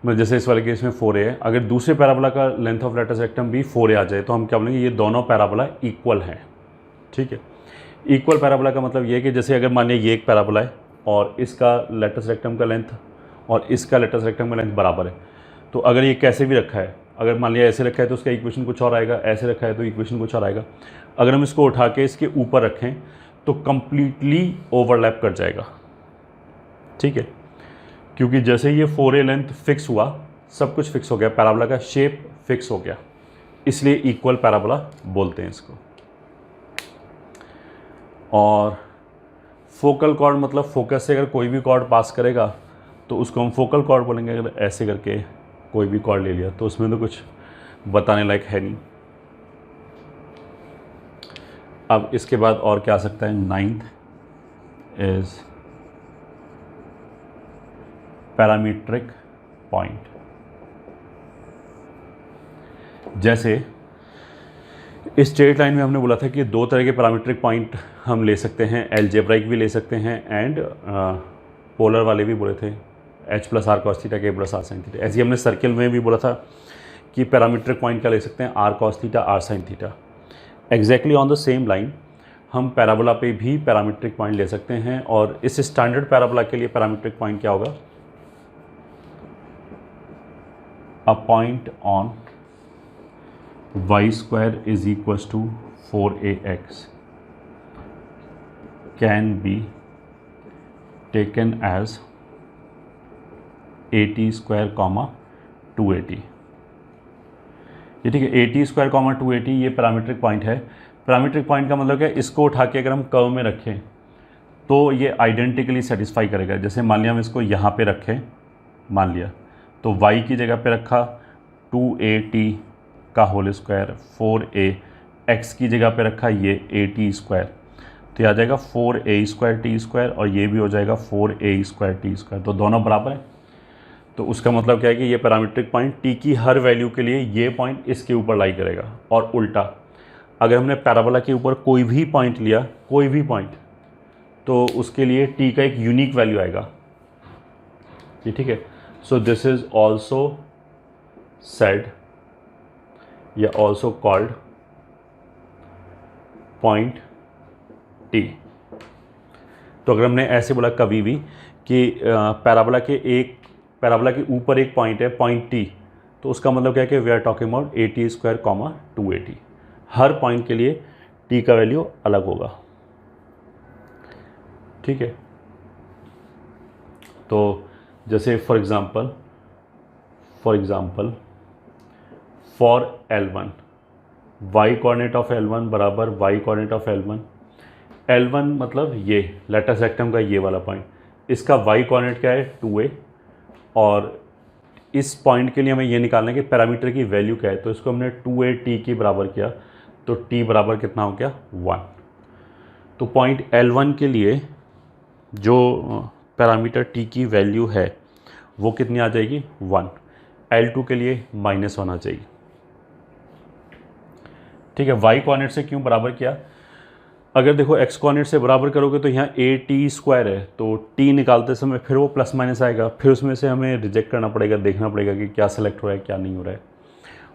मतलब जैसे इस वाले केस में 4a है, अगर दूसरे पैराबोला का लेंथ ऑफ latus rectum भी 4a आ जाए तो हम क्या बोलेंगे, ये दोनों पैराबोला इक्वल हैं। ठीक है। इक्वल पैराबोला का मतलब ये है कि जैसे अगर मान लिया ये एक पैराबोला है और इसका लेटस रेक्टम का लेंथ और इसका लेटस रेक्टम का लेंथ बराबर है। तो अगर ये कैसे भी रखा है, अगर मान लिया ऐसे रखा है तो उसका इक्वेशन कुछ और आएगा, ऐसे रखा है तो इक्वेशन कुछ और आएगा। अगर हम इसको उठा के इसके ऊपर रखें तो कंप्लीटली ओवरलैप कर जाएगा, ठीक है। क्योंकि जैसे ये 4a लेंथ फिक्स हुआ, सब कुछ फिक्स हो गया, पैराबोला का शेप फिक्स हो गया, इसलिए इक्वल पैराबोला बोलते हैं इसको। और फोकल कॉर्ड मतलब फोकस से अगर कोई भी कॉर्ड पास करेगा तो उसको हम फोकल कॉर्ड बोलेंगे। अगर ऐसे करके कोई भी कॉर्ड ले लिया तो उसमें तो कुछ बताने लायक है नहीं। अब इसके बाद और क्या आ सकता है, 9th इज पैरामीट्रिक पॉइंट। जैसे इस स्ट्रेट लाइन में हमने बोला था कि दो तरह के पैरामीट्रिक पॉइंट हम ले सकते हैं, एलजेब्राइक भी ले सकते हैं एंड पोलर वाले भी बोले थे, h plus r cos theta के प्लस आर साइन थीटा। ऐसे ही हमने सर्किल में भी बोला था कि पैरामीट्रिक पॉइंट क्या ले सकते हैं, r cos theta r sine theta. Exactly on the same line हम पैराबोला पे भी पैरामीट्रिक पॉइंट ले सकते हैं। और इस स्टैंडर्ड पैराबोला के लिए पैरामीट्रिक पॉइंट क्या होगा, a point on y square is equals to 4ax can be taken as at square comma 2at। ये ठीक है, at square comma 2at ये पैरामीट्रिक पॉइंट है। पैरामीट्रिक पॉइंट का मतलब क्या है, इसको उठा के अगर हम कर्व में रखें तो ये आइडेंटिकली सेटिस्फाई करेगा। जैसे मान लिया हम इसको यहाँ पे रखें, मान लिया तो y की जगह पे रखा 2at का होल स्क्वायर, 4a x की जगह पे रखा ये at स्क्वायर, तो ये आ जाएगा 4a स्क्वायर t स्क्वायर और ये भी हो जाएगा 4a स्क्वायर t स्क्वायर। तो दोनों बराबर है। तो उसका मतलब क्या है कि ये पैरामीट्रिक पॉइंट t की हर वैल्यू के लिए ये पॉइंट इसके ऊपर लाई करेगा। और उल्टा अगर हमने पैराबोला के ऊपर कोई भी पॉइंट लिया, कोई भी पॉइंट, तो उसके लिए t का एक यूनिक वैल्यू आएगा, ये ठीक है। सो दिस इज ऑल्सो सेड या ऑल्सो कॉल्ड पॉइंट टी। तो अगर हमने ऐसे बोला कभी भी कि पैराबोला के ऊपर एक पॉइंट है, पॉइंट टी, तो उसका मतलब क्या है कि we are talking about at square comma 2at। हर पॉइंट के लिए टी का वैल्यू अलग होगा, ठीक है। तो जैसे for example for L1 y coordinate of L1 बराबर y कोऑर्डिनेट ऑफ L1 मतलब ये लेटस रेक्टम का ये वाला पॉइंट, इसका y कोऑर्डिनेट क्या है 2a। और इस पॉइंट के लिए हमें ये निकालना है कि पैरामीटर की वैल्यू क्या है, तो इसको हमने 2at के बराबर किया तो t बराबर कितना हो गया 1। तो पॉइंट L1 के लिए जो पैरामीटर t की वैल्यू है वो कितनी आ जाएगी 1। L2 के लिए -1 आ जाएगी, ठीक है। y कोऑर्डिनेट से क्यों बराबर किया, अगर देखो x कोऑर्डिनेट से बराबर करोगे तो यहाँ at स्क्वायर है, तो t निकालते समय फिर वो प्लस माइनस आएगा, फिर उसमें से हमें रिजेक्ट करना पड़ेगा, देखना पड़ेगा कि क्या सेलेक्ट हो रहा है क्या नहीं हो रहा है।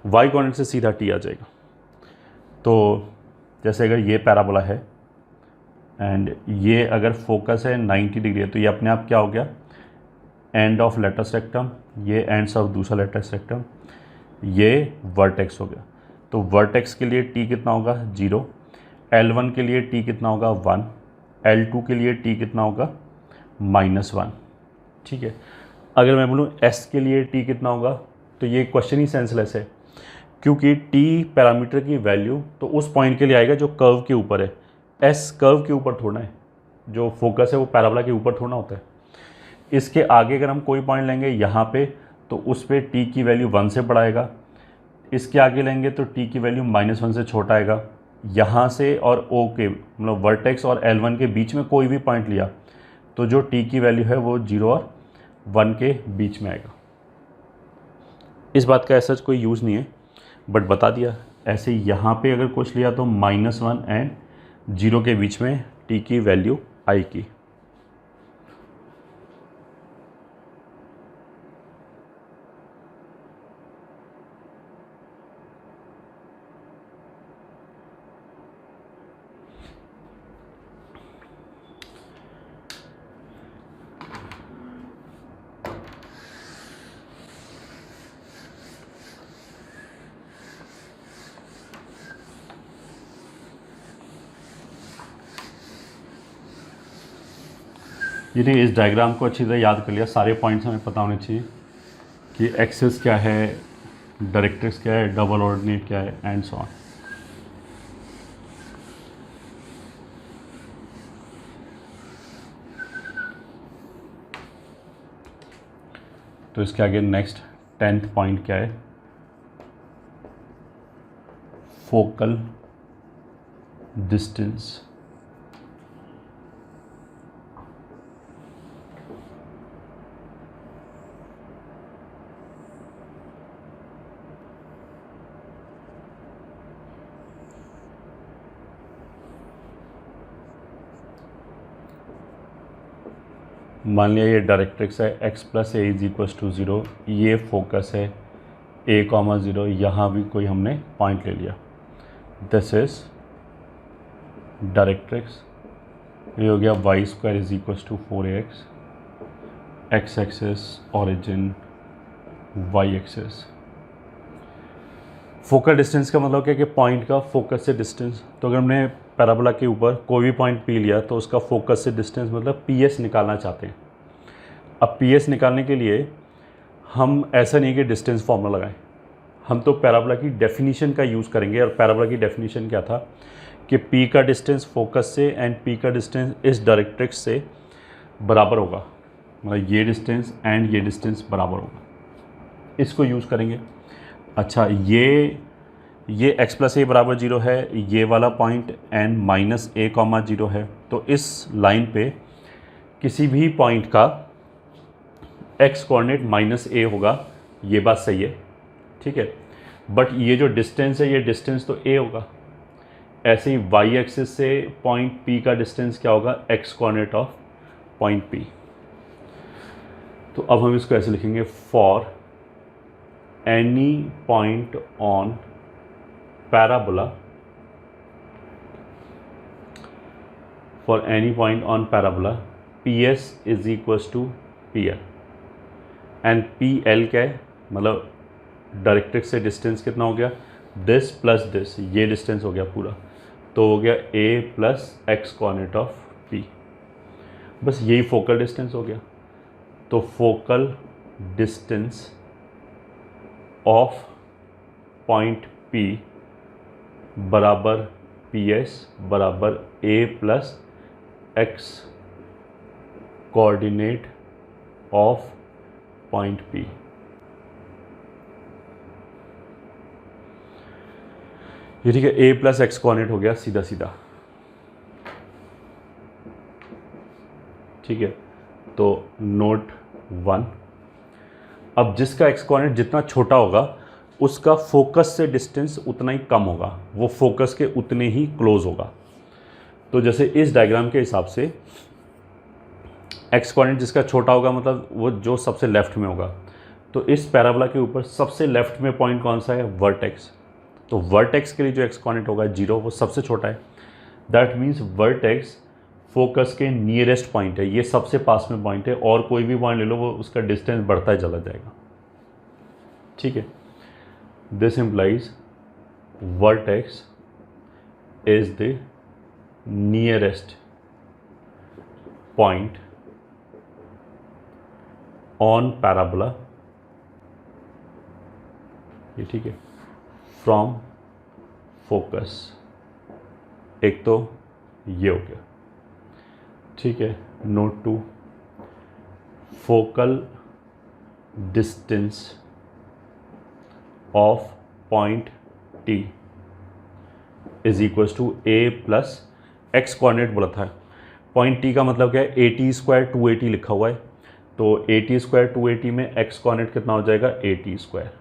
y कोऑर्डिनेट से सीधा t आ जाएगा। तो जैसे अगर ये पैराबोला है एंड ये अगर फोकस है 90 डिग्री है, तो ये अपने आप क्या हो गया, एंड ऑफ लेटस रेक्टम, ये एंड्स ऑफ दूसरा लेटस रेक्टम, ये वर्टेक्स हो गया। तो वर्टेक्स के लिए t कितना होगा 0, L1 के लिए t कितना होगा 1, L2 के लिए t कितना होगा -1, ठीक है। अगर मैं बोलूँ S के लिए t कितना होगा, तो ये क्वेश्चन ही सेंसलेस है, क्योंकि t पैरामीटर की वैल्यू तो उस पॉइंट के लिए आएगा जो कर्व के ऊपर है, S कर्व के ऊपर थोड़ा है, जो फोकस है वो पैराबोला के ऊपर थोड़ा होता है। इसके आगे अगर हम कोई पॉइंट लेंगे यहाँ पे, तो उस पर t की वैल्यू 1 से बढ़ाएगा, इसके आगे लेंगे तो t की वैल्यू -1 से छोटा आएगा। यहाँ से और O के मतलब वर्टेक्स और L1 के बीच में कोई भी पॉइंट लिया तो जो t की वैल्यू है वो 0 और 1 के बीच में आएगा। इस बात का ऐसा कोई यूज़ नहीं है, बट बता दिया। ऐसे यहाँ पे अगर कुछ लिया तो -1 एंड 0 के बीच में t की वैल्यू आएगी। ये नहीं, इस डायग्राम को अच्छी तरह याद कर लिया, सारे पॉइंट्स हमें पता होने चाहिए कि एक्सिस क्या है, डायरेक्ट्रिक्स क्या है, डबल ऑर्डिनेट क्या है, एंड सो ऑन। तो इसके आगे नेक्स्ट 10th पॉइंट क्या है, फोकल डिस्टेंस। मान लिया ये डायरेक्ट्रिक्स है, x plus a is equals to 0, ये फोकस है a कॉमा 0, यहाँ भी कोई हमने पॉइंट ले लिया, दिस इज डायरेक्ट्रिक्स। ये हो गया y square is equals to 4ax, x axis origin, y axis. Focal distance का मतलब क्या है कि पॉइंट का फोकस से डिस्टेंस। तो अगर हमने पैराबोला के ऊपर कोई भी पॉइंट पी लिया तो उसका फोकस से डिस्टेंस मतलब PS निकालना चाहते हैं। अब PS निकालने के लिए हम ऐसा नहीं कि डिस्टेंस फॉर्मूला लगाएं, हम तो पैराबोला की डेफिनीशन का यूज़ करेंगे। और पैराबोला की डेफिनीशन क्या था कि P का डिस्टेंस फोकस से एंड P का डिस्टेंस इस डायरेक्ट्रिक्स से बराबर होगा, मतलब ये डिस्टेंस एंड ये डिस्टेंस बराबर होगा, इसको यूज़ करेंगे। अच्छा, ये x प्लस ए बराबर 0 है, ये वाला point and minus a comma 0 है। तो इस लाइन पे किसी भी पॉइंट का x कोऑर्डिनेट माइनस a होगा, ये बात सही है, ठीक है। बट ये जो डिस्टेंस है, ये डिस्टेंस तो a होगा। ऐसे ही y एक्सिस से पॉइंट P का डिस्टेंस क्या होगा, x coordinate of point P। तो अब हम इसको ऐसे लिखेंगे, for any point on parabola, for any point on parabola PS is equals to PL and PL क्या है, मतलब डायरेक्ट्रिक्स से डिस्टेंस कितना हो गया, दिस प्लस दिस, ये डिस्टेंस हो गया पूरा, तो हो गया A plus x coordinate of P। बस यही फोकल डिस्टेंस हो गया। तो focal distance of point P बराबर PS बराबर A plus x coordinate of point P। ये ठीक है, A प्लस एक्स कोऑर्डिनेट हो गया सीधा सीधा, ठीक है। तो नोट 1, अब जिसका एक्स कोऑर्डिनेट जितना छोटा होगा उसका फोकस से डिस्टेंस उतना ही कम होगा, वो फोकस के उतने ही क्लोज होगा। तो जैसे इस डायग्राम के हिसाब से एक्स कोऑर्डिनेट जिसका छोटा होगा मतलब वो जो सबसे लेफ्ट में होगा। तो इस पैराबोला के ऊपर सबसे लेफ्ट में पॉइंट कौन सा है, वर्टेक्स। तो वर्टेक्स के लिए जो एक्स कोऑर्डिनेट होगा 0, वो सबसे छोटा है। दैट मीन्स वर्टेक्स फोकस के नियरेस्ट पॉइंट है, ये सबसे पास में पॉइंट है, और कोई भी पॉइंट ले लो वो उसका डिस्टेंस बढ़ता ही चला जाएगा, ठीक है। This implies vertex is the nearest point on parabola, ये ठीक है, from focus। एक तो ये हो गया, ठीक है। Note 2, focal distance of point T is equals to A plus x coordinate बोला था। पॉइंट T का मतलब क्या है, AT स्क्वायर 2AT लिखा हुआ है, तो AT स्क्वायर 2AT में एक्स कोऑर्डिनेट कितना हो जाएगा, AT स्क्वायर।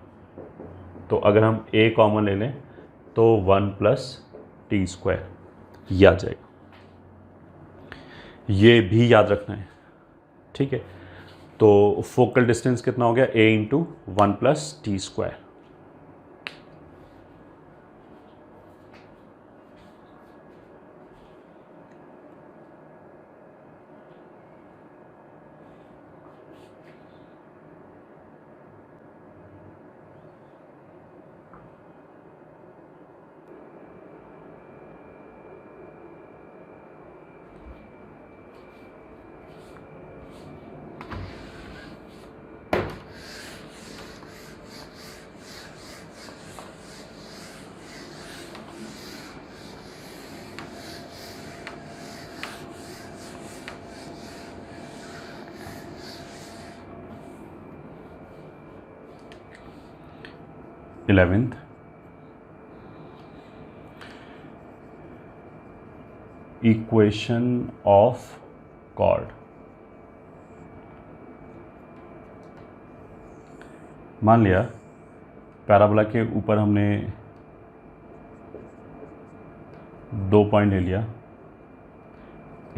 तो अगर हम A कॉमन ले लें तो 1 प्लस टी स्क्वायर ये आ जाएगा, ये भी याद रखना है, ठीक है। तो फोकल डिस्टेंस कितना हो गया, A into 1 plus t square. 11th, equation of chord. मान लिया पैराबोला के ऊपर हमने 2 पॉइंट ले लिया,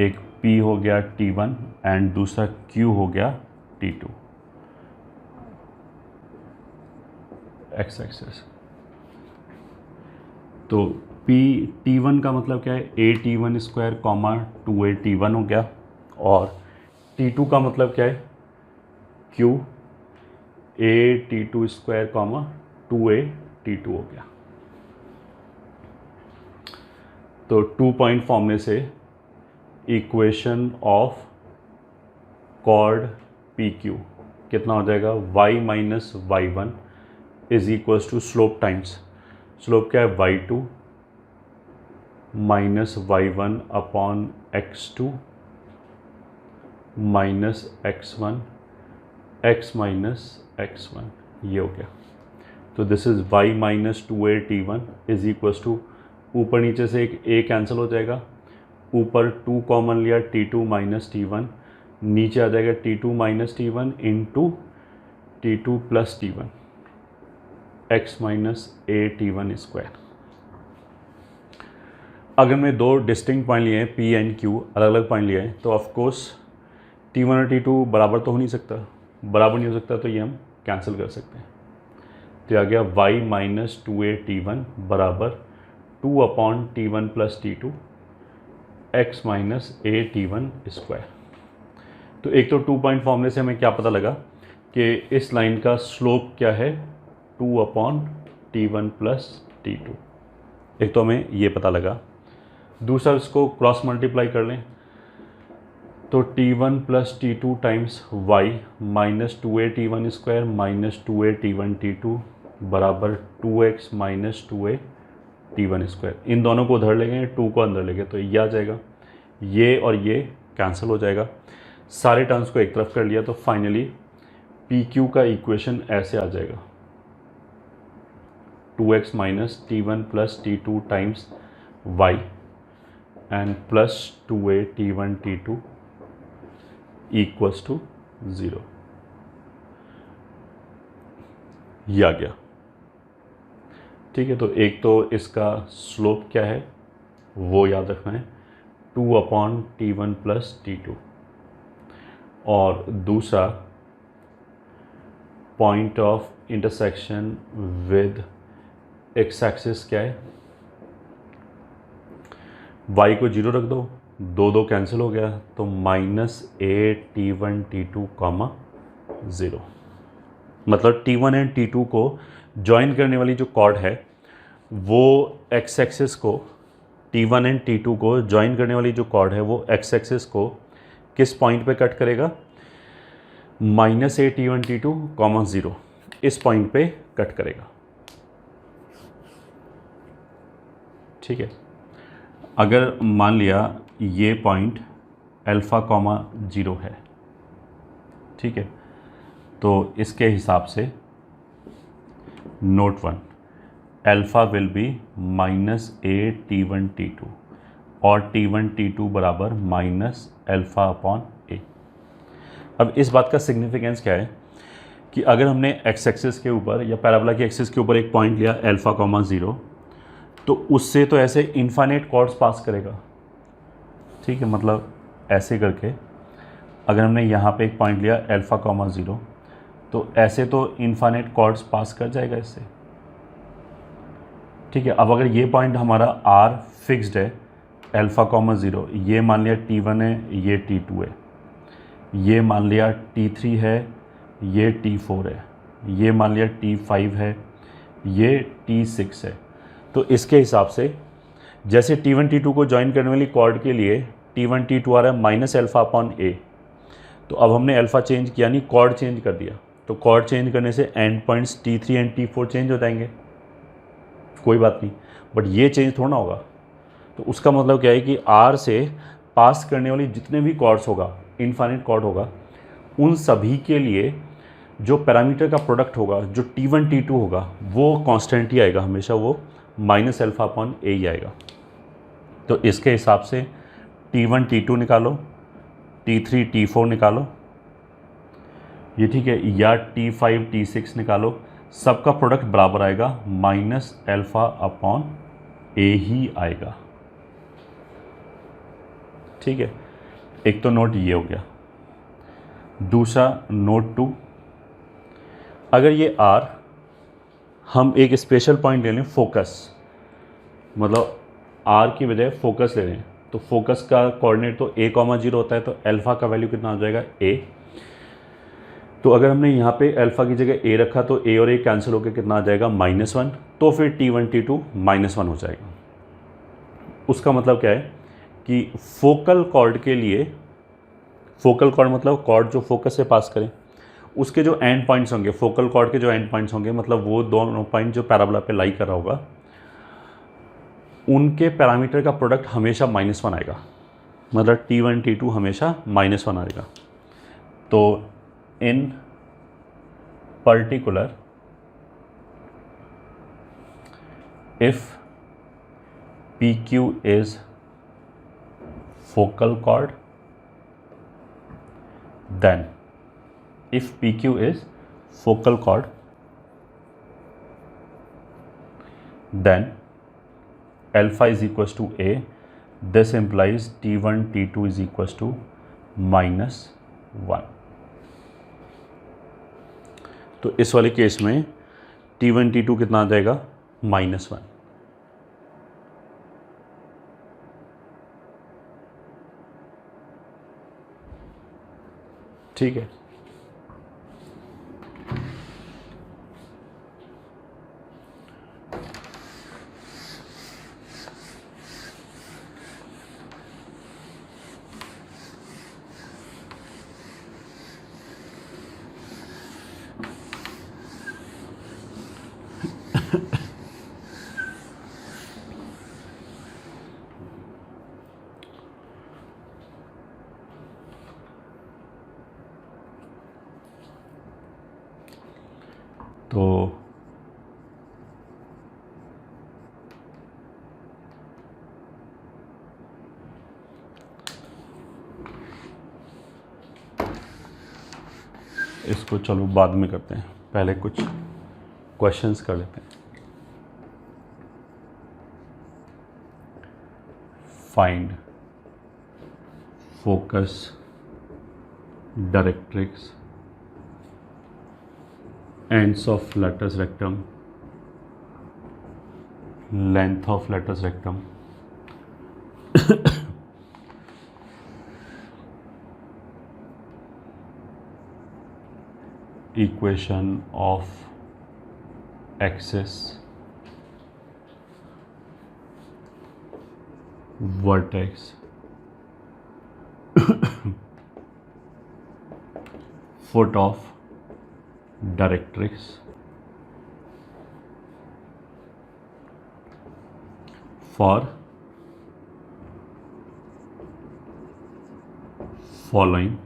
एक P हो गया T1 एंड दूसरा Q हो गया T2 एक्स एक्सेस। तो T1 का मतलब क्या है, AT1 स्क्वायर कॉमा 2AT1 हो गया, और T2 का मतलब क्या है, Q AT2 square comma 2AT2 हो गया। तो 2 पॉइंट फॉर्मूले से इक्वेशन ऑफ कॉर्ड PQ कितना हो जाएगा, y minus y1 is equals to slope times, slope क्या है y2 minus y1 upon x2 minus x1 x minus x1, ये हो गया। तो this is y minus 2AT1 is equals to, ऊपर नीचे से एक a कैंसिल हो जाएगा, ऊपर 2 कॉमन लिया T2 माइनस T1, नीचे आ जाएगा T2 minus T1 into T2 plus T1 x minus AT1 square. अगर मैं 2 डिस्टिंक्ट पॉइंट लिए हैं P एंड Q, अलग अलग पॉइंट लिए हैं, तो ऑफकोर्स T1 और T2 बराबर तो हो नहीं सकता, बराबर नहीं हो सकता, तो ये हम कैंसिल कर सकते हैं। तो ये आ गया y माइनस 2AT1 बराबर 2 upon T1 plus T2 x minus AT1 square. तो एक तो 2 पॉइंट फॉर्मूले से हमें क्या पता लगा कि इस लाइन का स्लोप क्या है, 2 अपॉन T1 प्लस T2, एक तो हमें ये पता लगा। दूसरा इसको क्रॉस मल्टीप्लाई कर लें, तो T1 plus T2 times y minus 2AT1 square minus 2AT1 T2 बराबर 2x माइनस 2AT1 स्क्वायर। इन दोनों को उधर लेंगे, 2 को अंदर लेंगे, तो ये आ जाएगा, ये और ये कैंसिल हो जाएगा। सारे टर्म्स को एक तरफ कर लिया, तो फाइनली PQ का इक्वेशन ऐसे आ जाएगा, 2x minus T1 plus T2 times y and plus 2AT1 T2 equals to 0। ये आ गया, ठीक है। तो एक तो इसका स्लोप क्या है वो याद रखना है, 2 अपॉन T1 प्लस T2, और दूसरा point of intersection with x axis क्या है, y को 0 रख दो, 2 कैंसिल हो गया, तो माइनस AT1 T2 कॉमा 0। मतलब T1 एंड T2 को ज्वाइन करने वाली जो कॉर्ड है वो एक्स एक्सिस को, T1 एंड T2 को ज्वाइन करने वाली जो कॉर्ड है वो एक्स एक्सिस को किस पॉइंट पे कट करेगा, माइनस AT1 T2 कॉमा 0, इस पॉइंट पे कट करेगा, ठीक है। अगर मान लिया ये पॉइंट अल्फ़ा कॉमा 0 है, ठीक है, तो इसके हिसाब से note 1, alpha will be minus AT1 T2 और T1 T2 बराबर माइनस अल्फ़ा अपॉन A। अब इस बात का सिग्निफिकेंस क्या है कि अगर हमने एक्स एक्सिस के ऊपर या पैराबोला की एक्सिस के ऊपर एक पॉइंट लिया अल्फ़ा कॉमा 0, तो उससे तो ऐसे इनफाइनाइट कॉर्ड्स पास करेगा, ठीक है। मतलब ऐसे करके अगर हमने यहाँ पे एक पॉइंट लिया अल्फ़ा कॉमा 0, तो ऐसे तो इनफाइनाइट कॉर्ड्स पास कर जाएगा इससे, ठीक है। अब अगर ये पॉइंट हमारा R फिक्स्ड है अल्फ़ा कॉमा 0, ये मान लिया T1 है, ये T2 है, ये मान लिया T3 है, ये T4 है, ये मान लिया T5 है, ये T6 है, तो इसके हिसाब से जैसे T1 T2 को ज्वाइन करने वाली कॉर्ड के लिए T1 T2 आ रहा है माइनस अल्फ़ा अपॉन A, तो अब हमने अल्फ़ा चेंज किया, नहीं कॉर्ड चेंज कर दिया, तो कॉर्ड चेंज करने से and points T3 and T4 change हो जाएंगे, कोई बात नहीं, बट ये चेंज थोड़ा ना होगा। तो उसका मतलब क्या है कि R से पास करने वाली जितने भी कॉर्ड्स होगा, इनफाइनाइट कॉर्ड होगा, उन सभी के लिए जो पैरामीटर का प्रोडक्ट होगा, जो T1 T2 होगा, वो कांस्टेंट ही आएगा हमेशा, वो माइनस अल्फ़ा अपॉन ए ही आएगा। तो इसके हिसाब से T1 T2 निकालो, T3 T4 निकालो, ये ठीक है, या T5 T6 निकालो, सबका प्रोडक्ट बराबर आएगा माइनस अल्फ़ा अपॉन ए ही आएगा। ठीक है, एक तो नोट ये हो गया। दूसरा नोट 2, अगर ये R हम एक स्पेशल पॉइंट ले लें, फोकस, मतलब R की बजाय फोकस ले लें, तो फोकस का कोऑर्डिनेट तो a,0 होता है, तो अल्फ़ा का वैल्यू कितना हो जाएगा a। तो अगर हमने यहाँ पे अल्फ़ा की जगह a रखा तो a और a कैंसिल होकर कितना आ जाएगा -1, तो फिर T1 T2 -1 हो जाएगा। उसका मतलब क्या है कि फोकल कॉर्ड के लिए, फोकल कॉर्ड मतलब कॉर्ड जो फोकस से पास करें, उसके जो एंड पॉइंट्स होंगे, फोकल कॉर्ड के जो एंड पॉइंट्स होंगे, मतलब वो दोनों पॉइंट जो पैराबोला पे लाई कर रहा होगा, उनके पैरामीटर का प्रोडक्ट हमेशा -1 आएगा, मतलब T1 T2 हमेशा -1 आएगा। तो इन particular if PQ is focal chord, then if PQ is focal chord, then alpha is equals to A. This implies T1 T2 is equals to -1। तो इस वाले केस में T1 T2 कितना आ जाएगा -1। ठीक है, तो इसको चलो बाद में करते हैं, पहले कुछ क्वेश्चंस कर लेते हैं। Find focus directrix ends of latus rectum, length of latus rectum, equation of axis, vertex, foot of directrix for following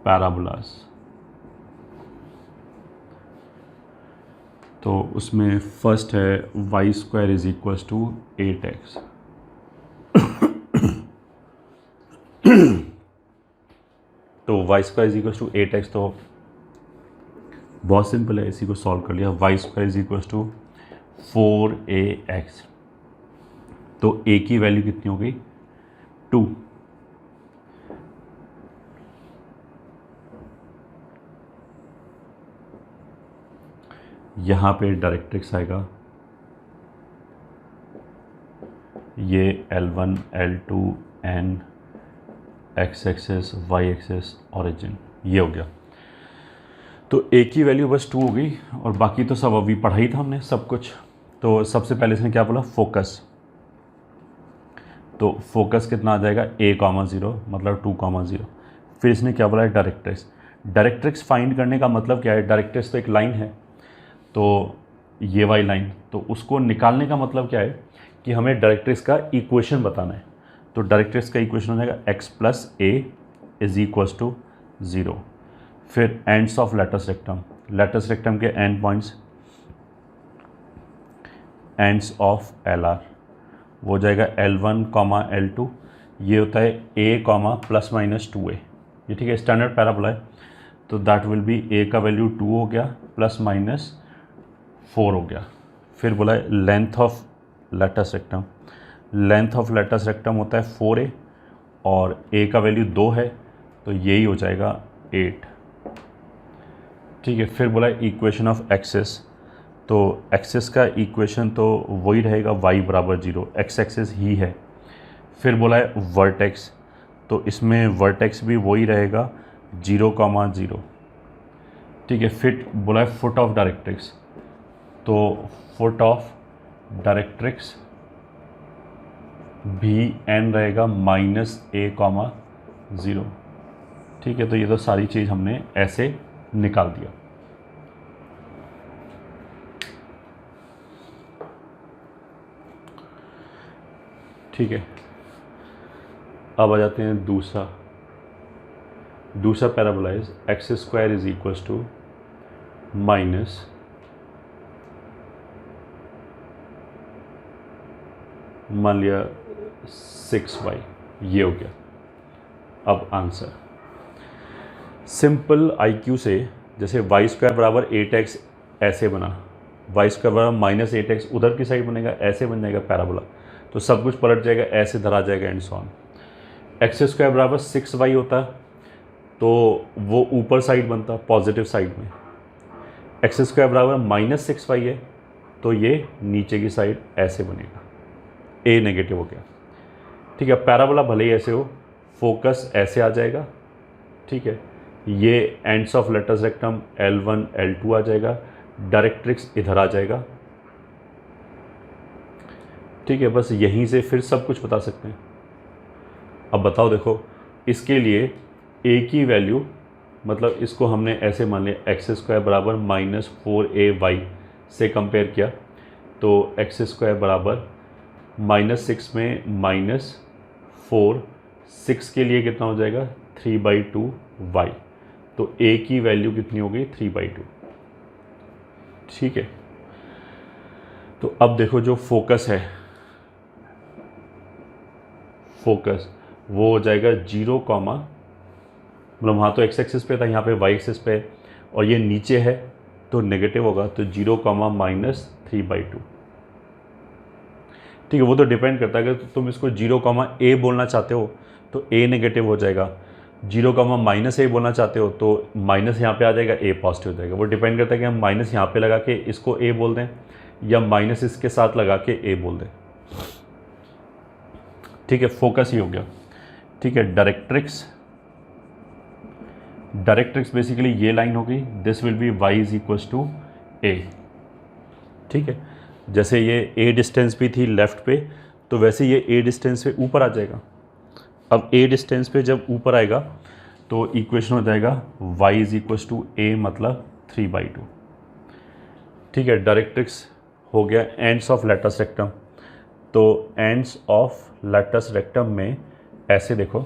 parabolas. तो उसमें फर्स्ट है y² is equals to 8x। तो y² is equals to 8x, तो बहुत सिंपल है, इसी को सॉल्व कर लिया। y² is equals to 4ax, तो a की वैल्यू कितनी हो गई 2। यहाँ पे डायरेक्ट्रिक्स आएगा, ये L1 L2 N, x axes y axes origin, ये हो गया। तो a की वैल्यू बस 2 हो गई, और बाकी तो सब अभी पढ़ा ही था हमने सब कुछ। तो सबसे पहले इसने क्या बोला, फोकस। तो फोकस कितना आ जाएगा a,0 मतलब 2,0। फिर इसने क्या बोला है, डायरेक्ट्रिक्स। डायरेक्ट्रिक्स फाइंड करने का मतलब क्या है, डायरेक्ट्रिक्स तो एक लाइन है, तो ये वाली लाइन, तो उसको निकालने का मतलब क्या है कि हमें डायरेक्ट्रिक्स का इक्वेशन बताना है। तो डायरेक्ट्रिक्स का इक्वेशन हो जाएगा x + a is equals to 0। फिर एंड्स ऑफ लेटस रेक्टम के end points, ends of L R, वो हो जाएगा L1 कॉमा L2, ये होता है a comma plus minus 2a, ये ठीक है स्टैंडर्ड पैराबोला है। तो दैट विल बी a का वैल्यू 2 हो गया प्लस माइनस 4 हो गया। फिर बोला है length of latus rectum, length of latus rectum होता है 4a और a का वैल्यू 2 है तो यही हो जाएगा 8, ठीक है। फिर बोला है इक्वेशन ऑफ एक्सिस, तो एक्सिस का इक्वेशन तो वही रहेगा y बराबर 0, एक्स एक्सिस ही है। फिर बोला है वर्टेक्स, तो इसमें वर्टेक्स भी वही रहेगा 0,0, ठीक है। फिर बोला है फुट ऑफ डायरेक्ट्रिक्स, तो फुट ऑफ डायरेक्ट्रिक्स भी n रहेगा -a,0, ठीक है। तो ये तो सारी चीज़ हमने ऐसे निकाल दिया। ठीक है, अब आ जाते हैं दूसरा parabola is X square is equals to minus मान लिया 6y, ये हो गया। अब आंसर सिंपल IQ से, जैसे y स्क्वायर बराबर 8x ऐसे बना, y स्क्वायर बराबर -8x उधर की साइड बनेगा, ऐसे बन जाएगा पैराबोला, तो सब कुछ पलट जाएगा, ऐसे धरा जाएगा and so on. X square बराबर 6y होता तो वो ऊपर साइड बनता पॉजिटिव साइड में, एक्स स्क्वायर बराबर -6y है तो ये नीचे की साइड ऐसे बनेगा, a नेगेटिव हो गया, ठीक है। पैराबोला भले ही ऐसे हो, फोकस ऐसे आ जाएगा, ठीक है। ये ends of latus rectum L1 L2 आ जाएगा, डायरेक्ट्रिक्स इधर आ जाएगा, ठीक है। बस यहीं से फिर सब कुछ बता सकते हैं। अब बताओ, देखो इसके लिए a की वैल्यू, मतलब इसको हमने ऐसे मान लिया एक्स स्क्वायर बराबर -4ay से कंपेयर किया, तो एक्स स्क्वायर बराबर -6 में -4, 6 के लिए कितना हो जाएगा 3/2y, तो a की वैल्यू कितनी हो गई 3/2, ठीक है। तो अब देखो जो फोकस है, फोकस वो हो जाएगा 0, मतलब वहाँ तो एक्स एक्सिस पे था, यहाँ पे वाई एक्सिस पे, और ये नीचे है तो नेगेटिव होगा, तो 0, -3/2, ठीक है। वो तो डिपेंड करता है, अगर तुम इसको 0, a बोलना चाहते हो तो a नेगेटिव हो जाएगा, 0, -a बोलना चाहते हो तो माइनस यहाँ पे आ जाएगा, a पॉजिटिव हो जाएगा। वो डिपेंड करता है कि हम माइनस यहाँ पे लगा के इसको a बोल दें या माइनस इसके साथ लगा के a बोल दें, ठीक है। फोकस ही हो गया, ठीक है। डायरेक्ट्रिक्स बेसिकली ये लाइन हो गई, this will be y is equals to a, ठीक है। जैसे ये a डिस्टेंस भी थी लेफ़्ट पे, तो वैसे ये a डिस्टेंस पे ऊपर आ जाएगा। अब a डिस्टेंस पे जब ऊपर आएगा तो इक्वेशन हो जाएगा y is equals to a, मतलब 3/2, ठीक है। डायरेक्ट्रिक्स हो गया एंड्स ऑफ लेटस रेक्टम, तो एंड्स ऑफ लेटस रेक्टम में ऐसे देखो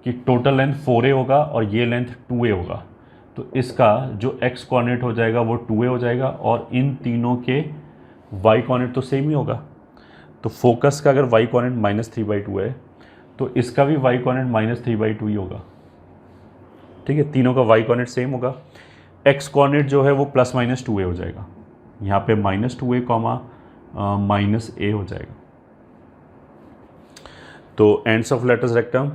कि टोटल लेंथ 4a होगा और ये लेंथ 2a होगा, तो इसका जो x कोऑर्डिनेट हो जाएगा वो 2a हो जाएगा, और इन तीनों के y कोऑर्डिनेट तो सेम ही होगा। तो फोकस का अगर y कोऑर्डिनेट -3/2 है तो इसका भी y कोऑर्डिनेट -3/2 ही होगा, ठीक है। तीनों का y कोऑर्डिनेट सेम होगा। x कोऑर्डिनेट जो है वो +-2a हो जाएगा, यहाँ पे -2a, -a हो जाएगा। तो ends of latus rectum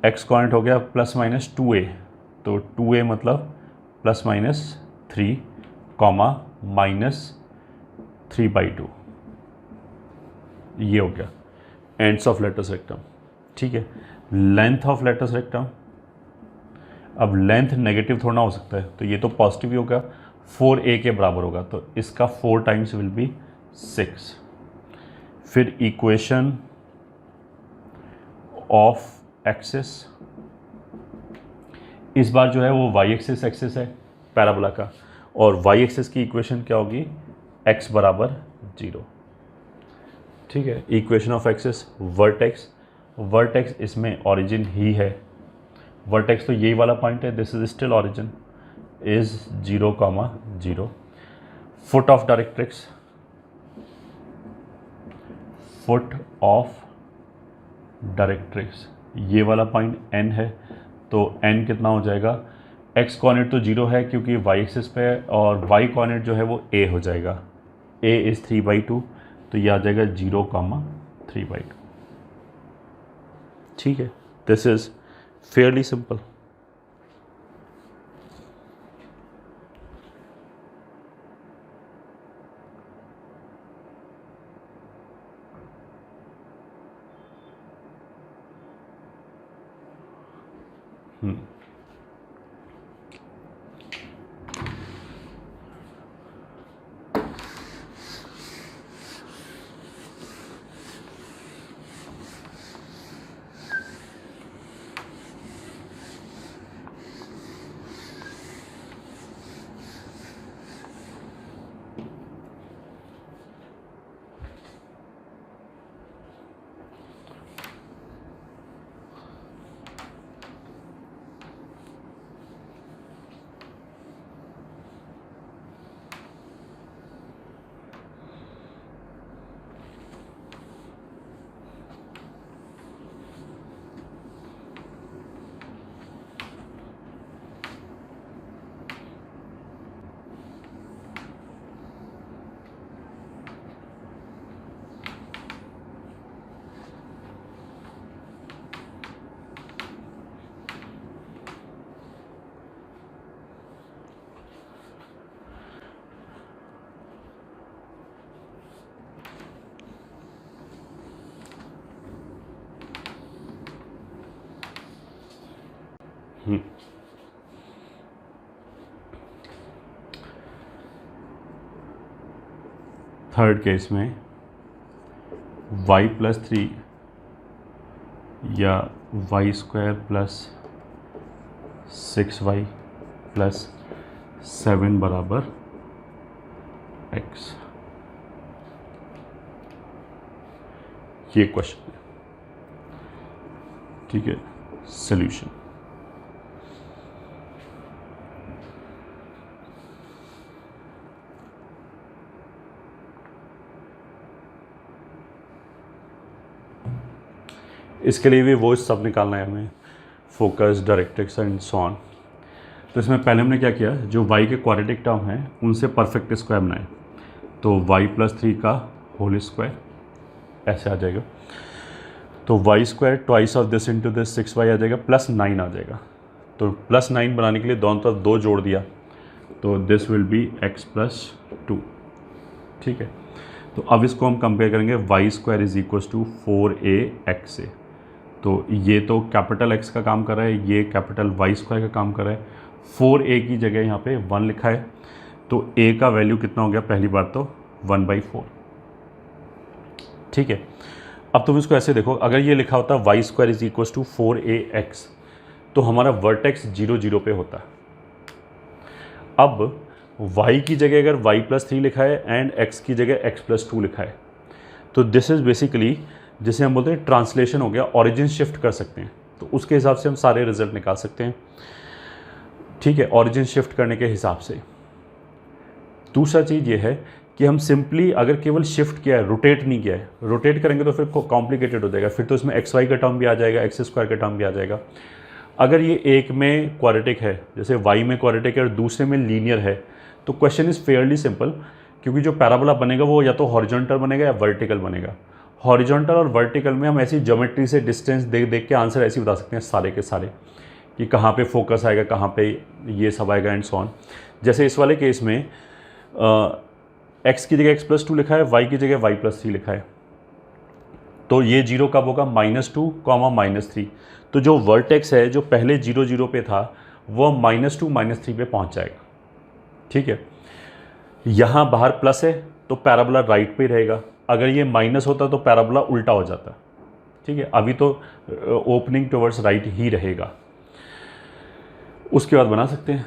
x coordinate हो गया +-2a, तो 2a मतलब +-3, -3/2, ये हो गया एंड्स ऑफ लेटस रेक्टम, ठीक है। लेंथ ऑफ लेटस रेक्टम, अब लेंथ नेगेटिव थोड़ा हो सकता है, तो ये तो पॉजिटिव ही होगा, 4a के बराबर होगा, तो इसका 4 टाइम्स विल बी 6। फिर इक्वेशन ऑफ एक्सिस, इस बार जो है वो y एक्सिस है पैराबोला का, और y एक्सिस की इक्वेशन क्या होगी x बराबर 0, ठीक है। इक्वेशन ऑफ एक्सिस वर्टेक्स इसमें ओरिजिन ही है, वर्टेक्स तो यही वाला पॉइंट है, this is still origin, is 0, 0. Foot of directrix, foot of directrix ये वाला पॉइंट n है, तो n कितना हो जाएगा, x कोऑर्डिनेट तो 0 है क्योंकि y एक्सिस पे है, और y कोऑर्डिनेट जो है वो a हो जाएगा, a इज़ 3/2, तो ये आ जाएगा 0, 3/2. ठीक है, this is Fairlie simple. Third case में y+3 या y² + 6y + 7 बराबर x, ये क्वेश्चन है. ठीक है, सॉल्यूशन. इसके लिए भी वो सब निकालना है हमें, focus, directrix and so on. तो इसमें पहले हमने क्या किया, जो y के क्वाड्रेटिक टर्म हैं उनसे परफेक्ट स्क्वायर बनाए, तो y+3 का होल स्क्वायर ऐसे आ जाएगा, तो y² twice of this into this 6y आ जाएगा, +9 आ जाएगा. तो +9 बनाने के लिए दोनों तरफ 2 जोड़ दिया, तो दिस विल बी x+2. ठीक है, तो अब इसको हम कंपेयर करेंगे, y² = 4ax. तो ये तो कैपिटल X का काम कर रहा है, ये कैपिटल y² का काम कर रहा है. 4a की जगह यहाँ पे 1 लिखा है, तो a का वैल्यू कितना हो गया, पहली बार तो 1/4. ठीक है, अब तुम इसको ऐसे देखो, अगर ये लिखा होता y² = 4ax, तो हमारा वर्टेक्स 0, 0 पे होता. अब y की जगह अगर y+3 लिखा है एंड x की जगह x+2 लिखा है, तो दिस इज़ बेसिकली जिसे हम बोलते हैं ट्रांसलेशन हो गया, ऑरिजिन शिफ्ट कर सकते हैं, तो उसके हिसाब से हम सारे रिजल्ट निकाल सकते हैं. ठीक है, ऑरिजिन शिफ्ट करने के हिसाब से. दूसरा चीज़ ये है कि हम सिंपली अगर केवल शिफ्ट किया है, रोटेट नहीं किया है, रोटेट करेंगे तो फिर कॉम्प्लिकेटेड हो जाएगा, फिर तो इसमें xy का टर्म भी आ जाएगा, x² का टर्म भी आ जाएगा. अगर ये एक में क्वाड्रेटिक है, जैसे y में क्वाड्रेटिक है और दूसरे में लीनियर है, तो क्वेश्चन इज़ फेयरली सिंपल, क्योंकि जो पैराबोला बनेगा वो या तो हॉरिजॉन्टल बनेगा या वर्टिकल बनेगा. हॉरिजॉन्टल और वर्टिकल में हम ऐसी ज्योमेट्री से डिस्टेंस देख देख के आंसर ऐसे बता सकते हैं सारे के सारे, कि कहाँ पे फोकस आएगा, कहाँ पे ये सब आएगा एंड सो ऑन. जैसे इस वाले केस में x की जगह x+2 लिखा है, y की जगह y+3 लिखा है, तो ये 0 कब होगा, -2, -3. तो जो वर्टेक्स है जो पहले 0, 0 पे था वो -2, -3 पे पहुँच जाएगा. ठीक है, यहाँ बाहर प्लस है तो पैराबोला राइट पे ही रहेगा, अगर ये माइनस होता तो पैराबोला उल्टा हो जाता. ठीक है, अभी तो ओपनिंग टुवर्ड्स राइट ही रहेगा. उसके बाद बना सकते हैं,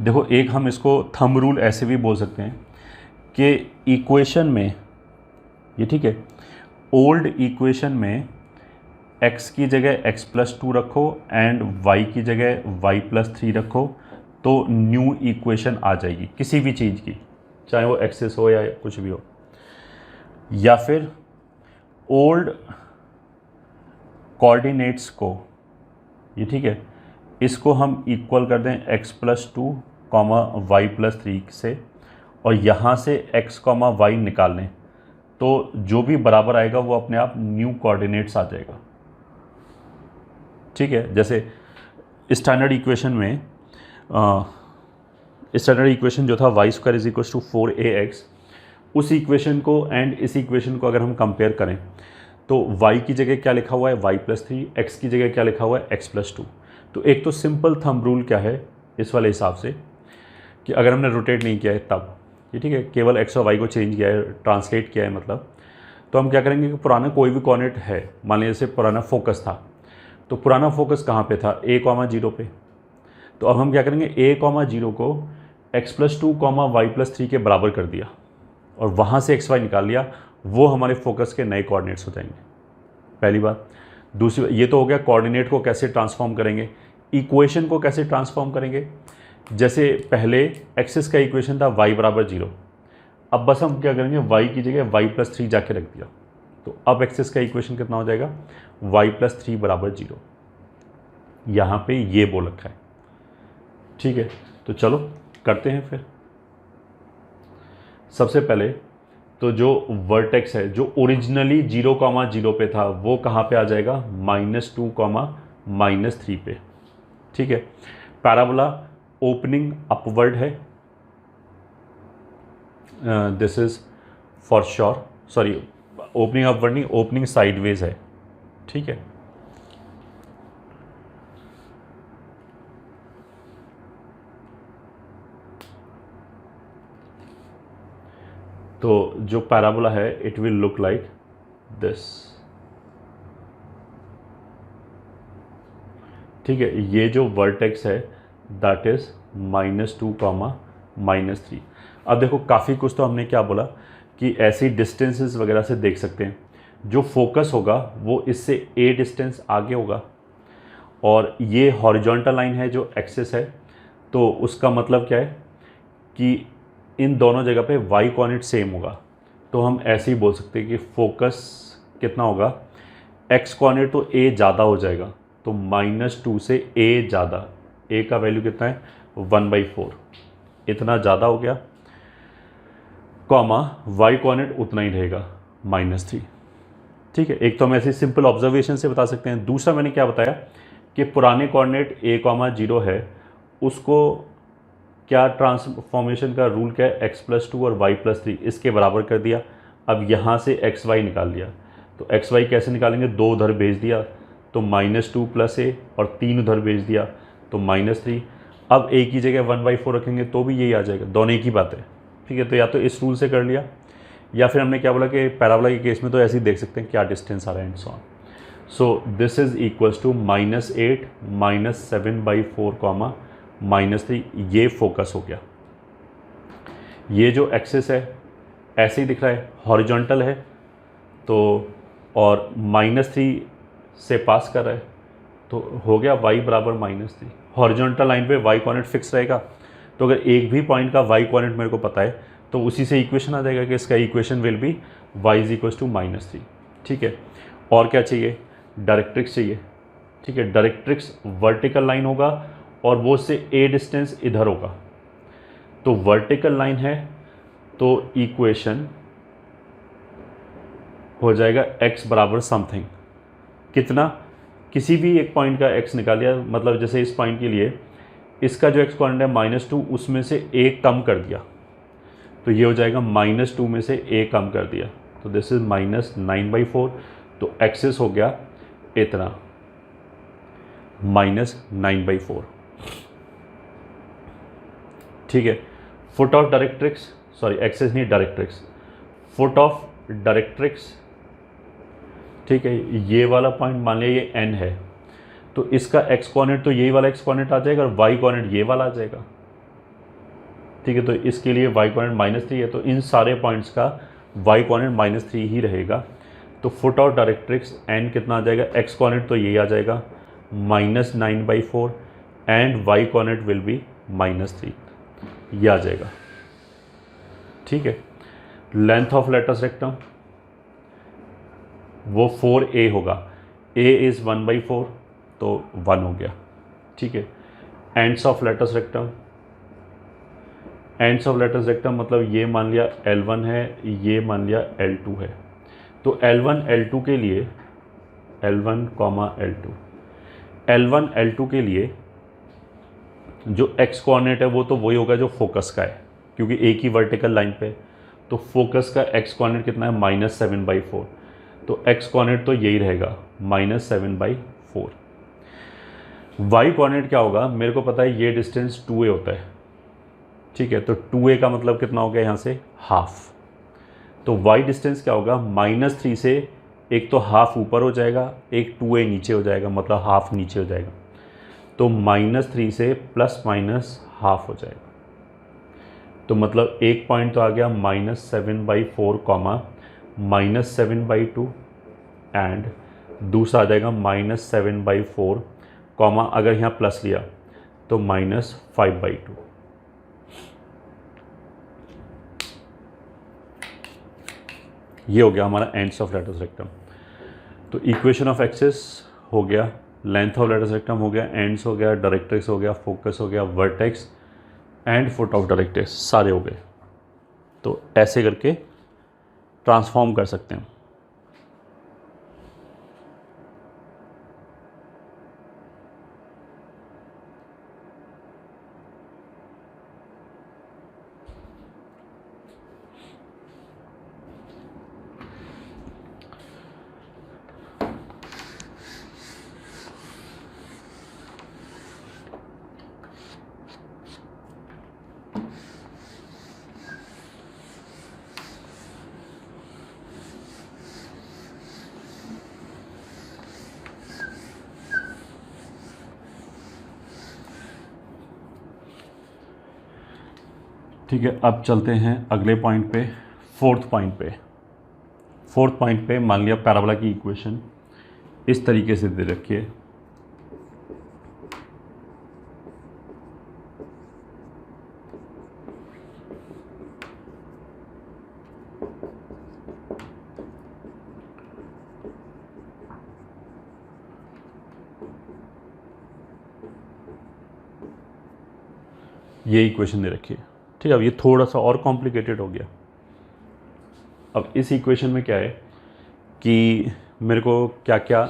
देखो एक हम इसको थंब रूल ऐसे भी बोल सकते हैं कि इक्वेशन में ये, ठीक है, ओल्ड इक्वेशन में x की जगह x+2 रखो एंड y की जगह y+3 रखो, तो न्यू इक्वेशन आ जाएगी किसी भी चीज़ की, चाहे वो एक्सेस हो या कुछ भी हो। या फिर ओल्ड कोऑर्डिनेट्स को, ये ठीक है, इसको हम इक्वल कर दें x+2, y+3 से, और यहाँ से x, y निकाल लें, तो जो भी बराबर आएगा वो अपने आप न्यू कोऑर्डिनेट्स आ जाएगा। ठीक है, जैसे स्टैंडर्ड इक्वेशन में स्टैंडर्ड इक्वेशन जो था y² = 4ax, उस इक्वेशन को एंड इस इक्वेशन को अगर हम कंपेयर करें तो y की जगह क्या लिखा हुआ है y+3, x की जगह क्या लिखा हुआ है x+2। तो एक तो सिंपल थंब रूल क्या है इस वाले हिसाब से कि अगर हमने रोटेट नहीं किया है तब, ये ठीक है, केवल x और y को चेंज किया है, ट्रांसलेट किया है मतलब, तो हम क्या करेंगे कि पुराना कोई भी कोऑर्डिनेट है, मान लीजिए जैसे पुराना फोकस था, तो पुराना फोकस कहाँ पे था, a, 0 पे, तो अब हम क्या करेंगे a, 0 को x+2, y+3 के बराबर कर दिया और वहाँ से xy निकाल लिया, वो हमारे फोकस के नए कोऑर्डिनेट्स हो जाएंगे, पहली बात। दूसरी, ये तो हो गया कोऑर्डिनेट को कैसे ट्रांसफॉर्म करेंगे, इक्वेशन को कैसे ट्रांसफॉर्म करेंगे। जैसे पहले एक्सिस का इक्वेशन था y = 0, अब बस हम क्या करेंगे y की जगह y+3 जाके रख दिया, तो अब एक्सिस का इक्वेशन कितना हो जाएगा, y+3 = 0। यहाँ पे ये बोल रखा है। ठीक है, तो चलो करते हैं फिर। सबसे पहले तो जो वर्टेक्स है जो ओरिजिनली 0, 0 पे था वो कहाँ पे आ जाएगा, -2, -3 पे। ठीक है, पैराबोला ओपनिंग अपवर्ड है, this is for sure, sorry opening upward नहीं, ओपनिंग साइडवेज है। ठीक है, तो जो पैराबोला है it will look like this. ठीक है, ये जो वर्टेक्स है दैट इज -2, -3। अब देखो काफ़ी कुछ तो हमने क्या बोला कि ऐसी डिस्टेंसेस वगैरह से देख सकते हैं, जो फोकस होगा वो इससे a डिस्टेंस आगे होगा, और ये हॉरिजॉन्टल लाइन है जो एक्सिस है, तो उसका मतलब क्या है कि इन दोनों जगह पे y कोऑर्डिनेट सेम होगा, तो हम ऐसे ही बोल सकते हैं कि फोकस कितना होगा, x कोऑर्डिनेट तो a ज़्यादा हो जाएगा, तो -2 से a ज़्यादा, a का वैल्यू कितना है 1/4, इतना ज़्यादा हो गया, कॉमा y कोऑर्डिनेट उतना ही रहेगा -3। ठीक है, एक तो हम ऐसे सिंपल ऑब्जर्वेशन से बता सकते हैं। दूसरा मैंने क्या बताया कि पुराने कोऑर्डिनेट a, 0 है, उसको क्या ट्रांसफॉर्मेशन का रूल क्या है, x+2 और y+3 इसके बराबर कर दिया। अब यहाँ से xy निकाल लिया, तो xy कैसे निकालेंगे, 2 उधर भेज दिया तो -2 + a, और 3 उधर भेज दिया तो -3। अब a की जगह 1/4 रखेंगे तो भी यही आ जाएगा, दोनों एक ही बात है। ठीक है, तो या तो इस रूल से कर लिया, या फिर हमने क्या बोला कि पैराबोला के केस में तो ऐसे ही देख सकते हैं क्या डिस्टेंस आ रहा है and so on. So this is equals to -8 -7/4 -3, ये फोकस हो गया। ये जो एक्सिस है ऐसे ही दिख रहा है, हॉरिजॉन्टल है, तो और -3 से पास कर रहा है, तो हो गया y = -3। हॉरिजॉन्टल लाइन पे y कोऑर्डिनेट फिक्स रहेगा, तो अगर एक भी पॉइंट का y कोऑर्डिनेट मेरे को पता है तो उसी से इक्वेशन आ जाएगा कि इसका इक्वेशन विल बी y = -3। ठीक है, और क्या चाहिए, डायरेक्ट्रिक्स चाहिए। ठीक है, डायरेक्ट्रिक्स वर्टिकल लाइन होगा और वो से a डिस्टेंस इधर होगा, तो वर्टिकल लाइन है तो इक्वेशन हो जाएगा x = समथिंग, कितना, किसी भी एक पॉइंट का x निकाल लिया, मतलब जैसे इस पॉइंट के लिए इसका जो x कोऑर्डिनेट है -2, उसमें से a कम कर दिया, तो ये हो जाएगा -2 में से a कम कर दिया, तो दिस इज -9/4, तो एक्सेस हो गया इतना -9/4। ठीक है, foot of directrix, sorry axes नहीं डायरेक्ट्रिक्स, फुट ऑफ डायरेक्ट्रिक्स। ठीक है, ये वाला पॉइंट मान लिया ये n है, तो इसका x कोऑर्डिनेट तो यही वाला x कोऑर्डिनेट आ जाएगा और y कोऑर्डिनेट ये वाला आ जाएगा। ठीक है, तो इसके लिए y कोऑर्डिनेट -3 है, तो इन सारे पॉइंट्स का y कोऑर्डिनेट -3 ही रहेगा। तो फुट ऑफ डायरेक्ट्रिक्स एन कितना आ जाएगा, एक्स कोऑर्डिनेट तो यही आ जाएगा -9/4 and y coordinate will be -3, ये आ जाएगा। ठीक है, लेंथ ऑफ लेटस रेक्टम वो 4a होगा, a इज़ 1/4 तो 1 हो गया। ठीक है, ends of latus rectum, ends of latus rectum मतलब ये मान लिया L1 है, ये मान लिया L2 है। तो L1 L2 के लिए L1, L2, L1 L2 के लिए जो x कोऑर्डिनेट है वो तो वही होगा जो फोकस का है, क्योंकि एक ही वर्टिकल लाइन पे। तो फोकस का x कोऑर्डिनेट कितना है, -7/4, तो x कोऑर्डिनेट तो यही रहेगा -7/4। y कोऑर्डिनेट क्या होगा, मेरे को पता है ये डिस्टेंस 2a होता है। ठीक है, तो 2a का मतलब कितना हो गया यहाँ से, हाफ। तो y डिस्टेंस क्या होगा, -3 से एक तो हाफ ऊपर हो जाएगा, एक 2a नीचे हो जाएगा, मतलब हाफ नीचे हो जाएगा। तो -3 से ± हाफ हो जाएगा। तो मतलब एक पॉइंट तो आ गया -7/4, -7/2 एंड दूसरा आ जाएगा -7/4, अगर यहाँ प्लस लिया तो -5/2। ये हो गया हमारा एंड्स ऑफ लेटस रेक्टम। तो इक्वेशन ऑफ एक्सिस हो गया, लेंथ ऑफ लेटस रेक्टम हो गया, एंड्स हो गया, डायरेक्ट्रिक्स हो गया, फोकस हो गया, vertex and foot of directrix सारे हो गए। तो ऐसे करके ट्रांसफॉर्म कर सकते हैं। ठीक है, अब चलते हैं अगले पॉइंट पे, फोर्थ पॉइंट पे मान लिया पैराबोला की इक्वेशन इस तरीके से दे रखी है। ये इक्वेशन दे रखी है। ठीक है, अब ये थोड़ा सा और कॉम्प्लिकेटेड हो गया। अब इस इक्वेशन में क्या है कि मेरे को क्या क्या,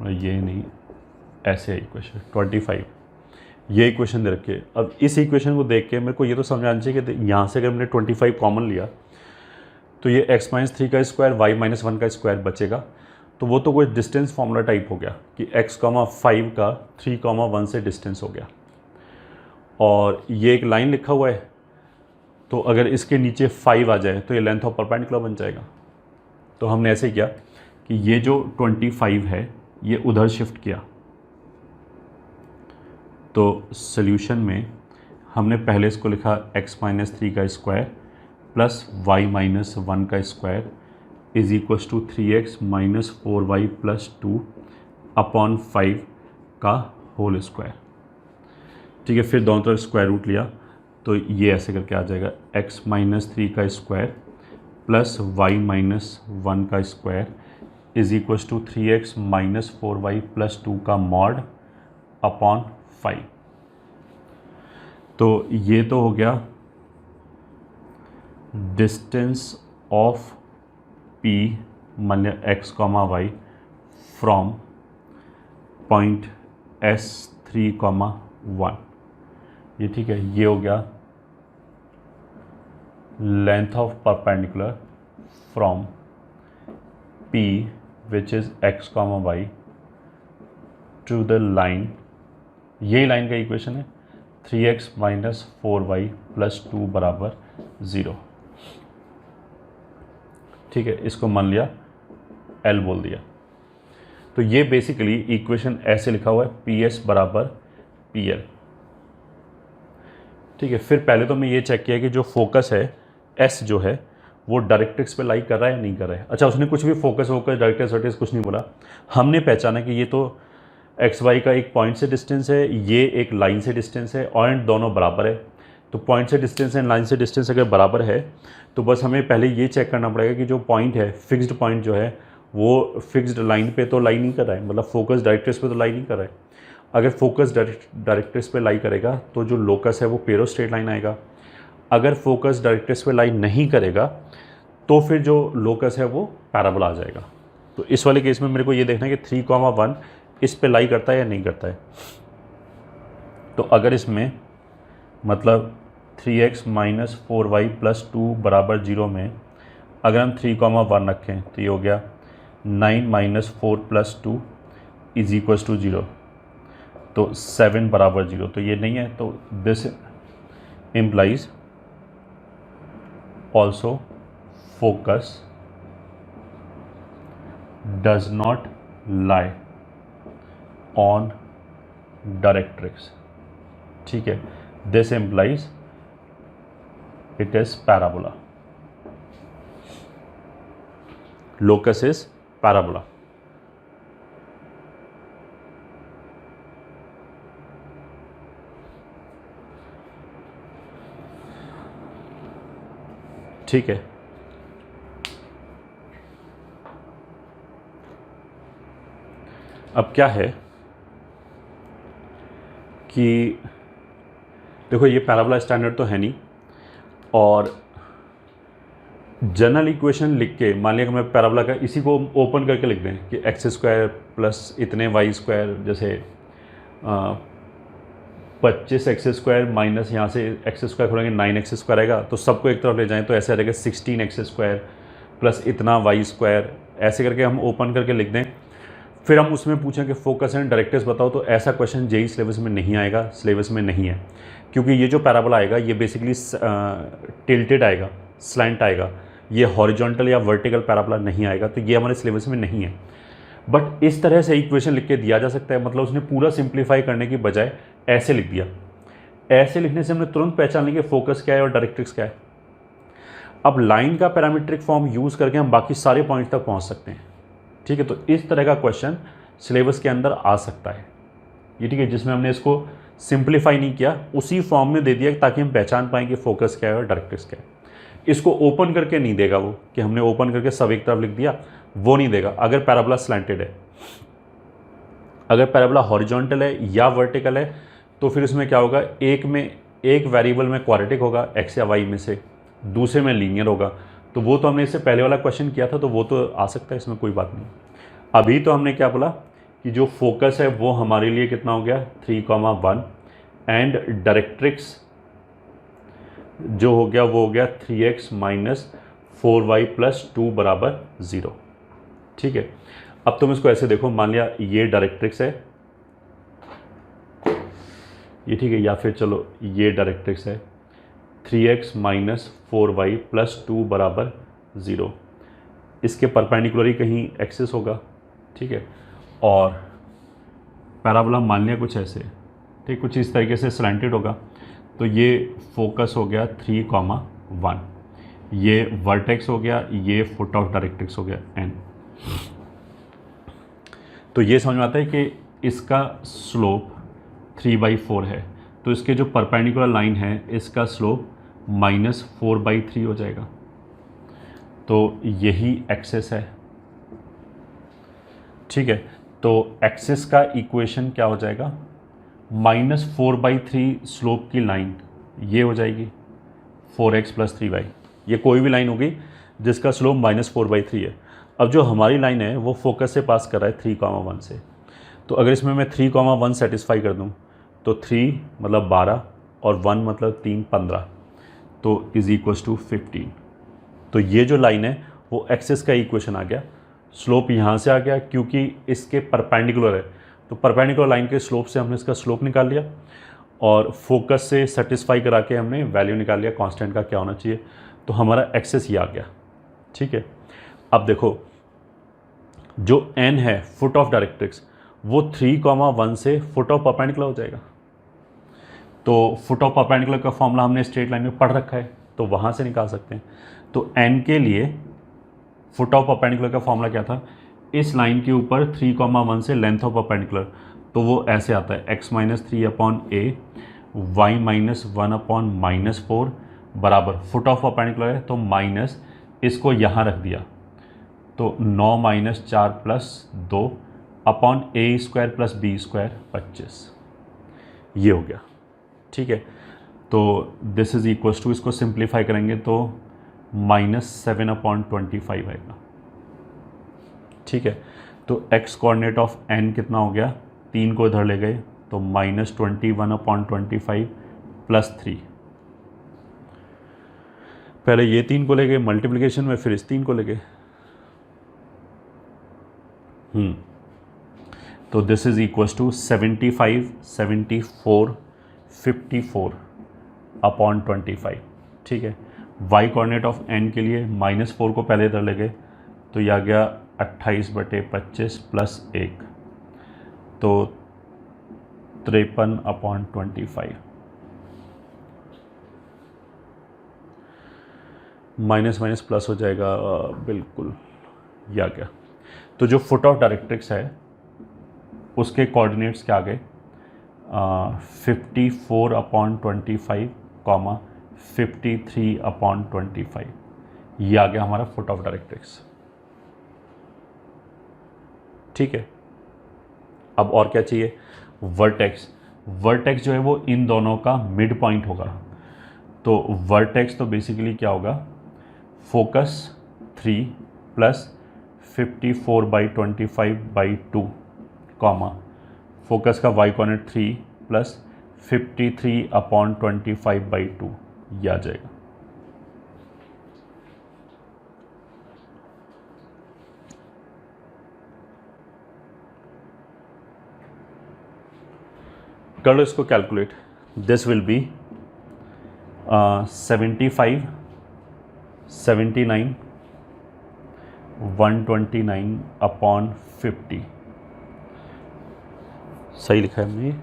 ये नहीं, ऐसे है इक्वेशन 25, ये इक्वेशन दे रखी है। अब इस इक्वेशन को देख के मेरे को ये तो समझ आना चाहिए कि यहाँ से अगर मैंने 25 कॉमन लिया तो ये x-3 का स्क्वायर y-1 का स्क्वायर बचेगा। तो वो तो कोई डिस्टेंस फॉर्मूला टाइप हो गया कि x,5 का 3,1 से डिस्टेंस हो गया। और ये एक लाइन लिखा हुआ है, तो अगर इसके नीचे 5 आ जाए तो ये लेंथ ऑफ परपेंडिकुलर बन जाएगा। तो हमने ऐसे किया कि ये जो 25 है ये उधर शिफ्ट किया। तो सॉल्यूशन में हमने पहले इसको लिखा x-3 का स्क्वायर प्लस y-1 का square is equals to 3x - 4y + 2 upon 5 का होल स्क्वायर। ठीक है, फिर दोनों तरफ स्क्वायर रूट लिया तो ये ऐसे करके आ जाएगा x-3 का स्क्वायर प्लस y-1 का square is equals to 3x - 4y + 2 का मॉड अपॉन 5। तो ये तो हो गया डिस्टेंस ऑफ P मान लिया x, y from point S3, 1। ये ठीक है, ये हो गया length of perpendicular from P which is x, y to the line. यही लाइन का इक्वेशन है 3x - 4y + 2 = 0। ठीक है, इसको मान लिया L बोल दिया। तो ये बेसिकली इक्वेशन ऐसे लिखा हुआ है PS = PL। ठीक है, फिर पहले तो मैं ये चेक किया कि जो फोकस है S जो है वो डायरेक्ट्रिक्स पे लाई कर रहा है या नहीं कर रहा है। अच्छा, उसने कुछ भी फोकस डायरेक्ट्रिक्स वर्टिक्स कुछ नहीं बोला, हमने पहचाना कि ये तो एक्स वाई का एक पॉइंट से डिस्टेंस है, ये एक लाइन से डिस्टेंस है और दोनों बराबर है। तो पॉइंट से डिस्टेंस एंड लाइन से डिस्टेंस अगर बराबर है तो बस हमें पहले ये चेक करना पड़ेगा कि जो पॉइंट है, फिक्स्ड पॉइंट जो है, वो फिक्स्ड लाइन पे तो लाई नहीं कर रहा है, मतलब फोकस डायरेक्ट्रिक्स पे तो लाई नहीं कर रहा है। अगर फोकस डायरेक्ट्रिक्स पे लाई करेगा तो जो लोकस है वो पेरो स्ट्रेट लाइन आएगा। अगर फोकस डायरेक्ट्रिक्स पे लाई नहीं करेगा तो फिर जो लोकस है वो पैराबोला आ जाएगा। तो इस वाले केस में मेरे को ये देखना है कि 3,1 इस पे लाई करता है या नहीं करता है। तो अगर इसमें मतलब 3x माइनस 4y प्लस 2 बराबर 0 में अगर हम 3,1 रखें तो ये हो गया 9 minus 4 plus 2 is equals to 0, तो 7 बराबर 0, तो ये नहीं है। तो this implies also focus does not lie on directrix. ठीक है, this implies it is parabola, locus is parabola. ठीक है, अब क्या है कि देखो ये पैराबोला स्टैंडर्ड तो है नहीं, और जनरल इक्वेशन लिख के मान लिया कि मैं पैराबोला का इसी को ओपन करके लिख दें कि एक्स स्क्वायर प्लस इतने वाई स्क्वायर, जैसे 25 एक्स स्क्वायर माइनस यहाँ से एक्स स्क्वायर खोलेंगे 9 एक्स स्क्वायर आएगा, तो सबको एक तरफ ले जाएं तो ऐसे रहेगा 16 एक्स स्क्वायर प्लस इतना वाई स्क्वायर, ऐसे करके हम ओपन करके लिख दें। फिर हम उसमें पूछें कि फोकस एंड डायरेक्ट्रिक्स बताओ, तो ऐसा क्वेश्चन जेईई सिलेबस में नहीं आएगा, सिलेबस में नहीं है, क्योंकि ये जो पैराबोला आएगा ये बेसिकली टिल्टेड आएगा, स्लैंट आएगा, ये हॉरिजॉन्टल या वर्टिकल पैराबोला नहीं आएगा, तो ये हमारे सिलेबस में नहीं है। बट इस तरह से इक्वेशन लिख के दिया जा सकता है, मतलब उसने पूरा सिंप्लीफाई करने की बजाय ऐसे लिख दिया। ऐसे लिखने से हमने तुरंत पहचान ली कि फोकस क्या है और डायरेक्ट्रिक्स क्या है। अब लाइन का पैरामीट्रिक फॉर्म यूज़ करके हम बाकी सारे पॉइंट तक पहुँच सकते हैं। ठीक है, तो इस तरह का क्वेश्चन सिलेबस के अंदर आ सकता है ये, ठीक है, जिसमें हमने इसको सिंप्लीफाई नहीं किया, उसी फॉर्म में दे दिया ताकि हम पहचान पाएँ कि फोकस क्या है और डायरेक्ट्रिक्स क्या है। इसको ओपन करके नहीं देगा वो, कि हमने ओपन करके सब एक तरफ लिख दिया, वो नहीं देगा अगर पैराबोला स्लैंटेड है। अगर पैराबोला हॉरिजॉन्टल है या वर्टिकल है तो फिर उसमें क्या होगा, एक वेरिएबल में क्वाड्रेटिक होगा एक्स या वाई में से, दूसरे में लीनियर होगा। तो वो तो हमने इससे पहले वाला क्वेश्चन किया था, तो वो तो आ सकता है, इसमें कोई बात नहीं। अभी तो हमने क्या बोला कि जो फोकस है वो हमारे लिए कितना हो गया 3,1 एंड डायरेक्ट्रिक्स जो हो गया वो हो गया 3x माइनस 4y प्लस 2 बराबर 0। ठीक है, अब तुम इसको ऐसे देखो, मान लिया ये डायरेक्ट्रिक्स है ये, ठीक है, या फिर चलो ये डायरेक्ट्रिक्स है 3x माइनस 4y प्लस 2 बराबर 0, इसके परपेंडिकुलर ही कहीं एक्सिस होगा। ठीक है, और पैराबोला मान लिया कुछ ऐसे, ठीक, कुछ इस तरीके से स्लैंटेड होगा, तो ये फोकस हो गया 3,1, ये वर्टेक्स हो गया, ये फुट ऑफ डायरेक्ट्रिक्स हो गया n। तो ये समझ में आता है कि इसका स्लोप 3/4 है, तो इसके जो परपेंडिकुलर लाइन है इसका स्लोप -4/3 हो जाएगा, तो यही एक्सिस है। ठीक है, तो एक्सिस का इक्वेशन क्या हो जाएगा, -4/3 स्लोप की लाइन ये हो जाएगी 4x प्लस 3y, ये कोई भी लाइन होगी जिसका स्लोप -4/3 है। अब जो हमारी लाइन है वो फोकस से पास कर रहा है 3,1 से, तो अगर इसमें मैं 3,1 सेटिस्फाई कर दूं तो 3 मतलब 12 और 1 मतलब 3 15, तो इज इक्वल्स टू 15। तो ये जो लाइन है वो एक्सिस का इक्वेशन आ गया, स्लोप यहाँ से आ गया क्योंकि इसके परपेंडिकुलर है, तो परपेंडिकुलर लाइन के स्लोप से हमने इसका स्लोप निकाल लिया और फोकस से सेटिस्फाई करा के हमने वैल्यू निकाल लिया कांस्टेंट का क्या होना चाहिए, तो हमारा एक्सेस ही आ गया। ठीक है, अब देखो जो n है फुट ऑफ डायरेक्ट्रिक्स वो 3,1 से फुट ऑफ परपेंडिकुलर हो जाएगा। तो फुट ऑफ परपेंडिकुलर का फॉर्मूला हमने स्ट्रेट लाइन में पढ़ रखा है, तो वहाँ से निकाल सकते हैं। तो n के लिए फुट ऑफ परपेंडिकुलर का फॉर्मूला क्या था, इस लाइन के ऊपर 3,1 से लेंथ ऑफ परपेंडिकुलर, तो वो ऐसे आता है x-3/a y-1/-4 बराबर फुट ऑफ परपेंडिकुलर है तो माइनस, इसको यहाँ रख दिया तो 9 - 4 + 2 अपॉन a² + b² 25, ये हो गया। ठीक है, तो दिस इज इक्वल्स टू, इसको सिंप्लीफाई करेंगे तो -7/25 आएगा। ठीक है, तो x कोऑर्डिनेट ऑफ n कितना हो गया, 3 को इधर ले गए तो -21/25 + 3, पहले ये 3 को ले गए मल्टीप्लिकेशन में, फिर इस 3 को ले गए। तो दिस इज इक्वल्स टू 75, 74, 54/25। ठीक है, y कोऑर्डिनेट ऑफ n के लिए -4 को पहले इधर ले गए तो यह आ गया 28/25 + 1, तो 53/25। माइनस माइनस प्लस हो जाएगा, बिल्कुल ये आ गया। तो जो फुट ऑफ डायरेक्ट्रिक्स है उसके कोऑर्डिनेट्स क्या आ गए, 54/25, 53/25, ये आ गया हमारा फुट ऑफ डायरेक्ट्रिक्स। ठीक है, अब और क्या चाहिए, वर्टेक्स। वर्टेक्स जो है वो इन दोनों का मिड पॉइंट होगा। तो वर्टेक्स तो बेसिकली क्या होगा, फोकस 3 + 54/25/2 कॉमा फोकस का y कोऑर्डिनेट 3 + 53/25/2, ये आ जाएगा। कर लो इसको कैलकुलेट, दिस विल बी 75, 79, 129/50, सही लिखा है हमने।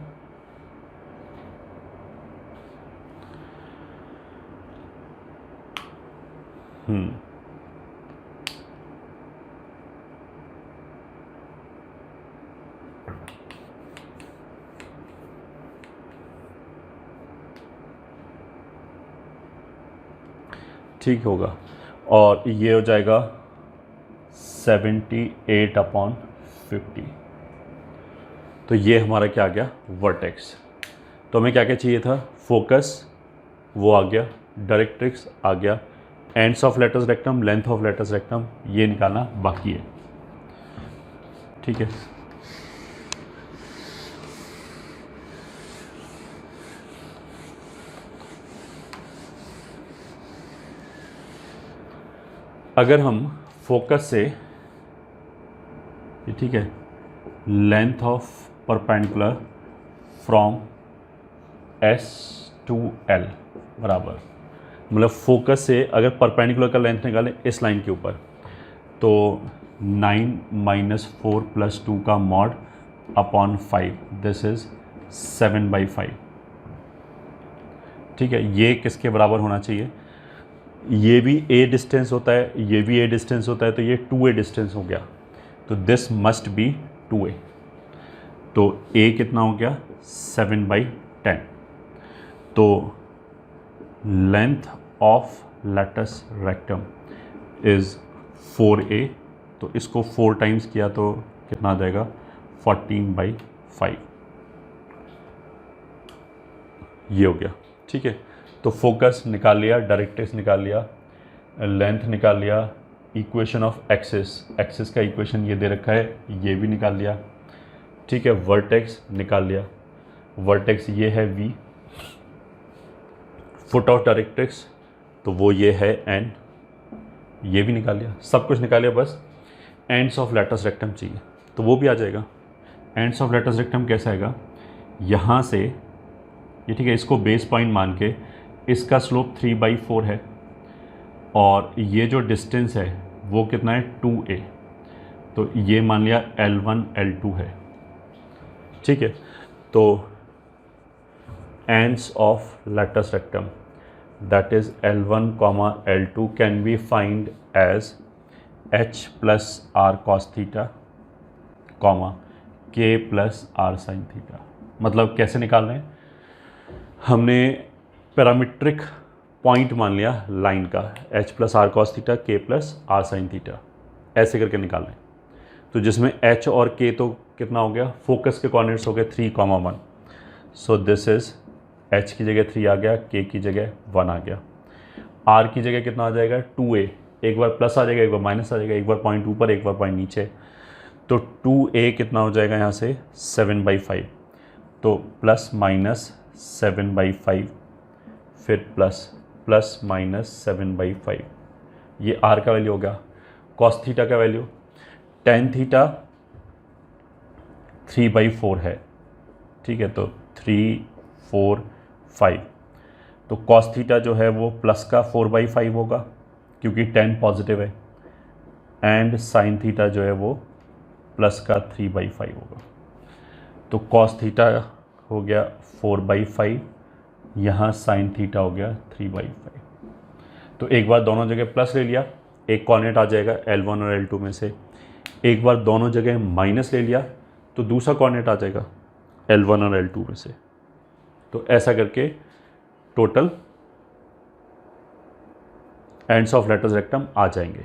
ठीक होगा, और ये हो जाएगा 78/50। तो ये हमारा क्या आ गया, वर्टेक्स। तो हमें क्या क्या चाहिए था, फोकस वो आ गया, डायरेक्ट्रिक्स आ गया, ends of latus rectum, length of latus rectum, ये निकालना बाकी है। ठीक है, अगर हम फोकस से, ठीक है, length of perpendicular from S to L बराबर, मतलब फोकस से अगर परपेंडिकुलर का लेंथ निकालें इस लाइन के ऊपर, तो 9 - 4 + 2 का मॉड अपॉन 5, दिस इज 7/5। ठीक है, ये किसके बराबर होना चाहिए, ये भी a डिस्टेंस होता है, ये भी a डिस्टेंस होता है, तो ये 2a डिस्टेंस हो गया, तो दिस मस्ट बी 2a। तो a कितना हो गया, 7/10। तो length of latus rectum is 4a, तो इसको 4 टाइम्स किया तो कितना आ जाएगा, 14/5, ये हो गया। ठीक है, तो फोकस निकाल लिया, डायरेक्ट्रिक्स निकाल लिया, लेंथ निकाल लिया, इक्वेशन ऑफ एक्सिस, एक्सिस का इक्वेशन ये दे रखा है, ये भी निकाल लिया। ठीक है, वर्टेक्स निकाल लिया, वर्टेक्स ये है v, फुट ऑफ डायरेक्ट्रिक्स तो वो ये है n, ये भी निकाल लिया, सब कुछ निकाल लिया, बस एंड्स ऑफ लेटस रेक्टम चाहिए, तो वो भी आ जाएगा। एंड्स ऑफ लेटस रेक्टम कैसा आएगा, यहाँ से ये, ठीक है, इसको बेस पॉइंट मान के इसका स्लोप 3/4 है, और ये जो डिस्टेंस है वो कितना है, 2a, तो ये मान लिया L1 L2 है। ठीक है, तो ends of latus rectum that is L1 comma L2 can be find as h plus r cos theta comma k plus r sin theta। मतलब कैसे निकाल रहे हैं, हमने पैरामीट्रिक पॉइंट मान लिया लाइन का h plus r cos theta के प्लस आर साइन थीटा, ऐसे करके निकाल रहे हैं। तो जिसमें h और k तो कितना हो गया, फोकस के कोऑर्डिनेट्स हो गए 3, 1। सो दिस इज h की जगह 3 आ गया, k की जगह 1 आ गया, r की जगह कितना आ जाएगा 2a, एक बार प्लस आ जाएगा एक बार माइनस आ जाएगा, एक बार पॉइंट ऊपर एक बार पॉइंट नीचे। तो 2a कितना हो जाएगा यहाँ से 7/5, तो प्लस माइनस 7/5 फिर प्लस माइनस 7/5, ये r का वैल्यू हो गया। कॉस थीटा का वैल्यू टेन थीटा 3/4 है, ठीक है, तो 3, 4, 5, तो कॉस थीटा जो है वो प्लस का 4/5 होगा क्योंकि 10 पॉजिटिव है, एंड साइन थीटा जो है वो प्लस का 3/5 होगा। तो कॉस थीटा हो गया 4/5, यहाँ साइन थीटा हो गया 3/5। तो एक बार दोनों जगह प्लस ले लिया, एक कोऑर्डिनेट आ जाएगा L1 और L2 में से, एक बार दोनों जगह माइनस ले लिया तो दूसरा कोऑर्डिनेट आ जाएगा L1 और L2 में से। तो ऐसा करके total ends of latus rectum आ जाएंगे।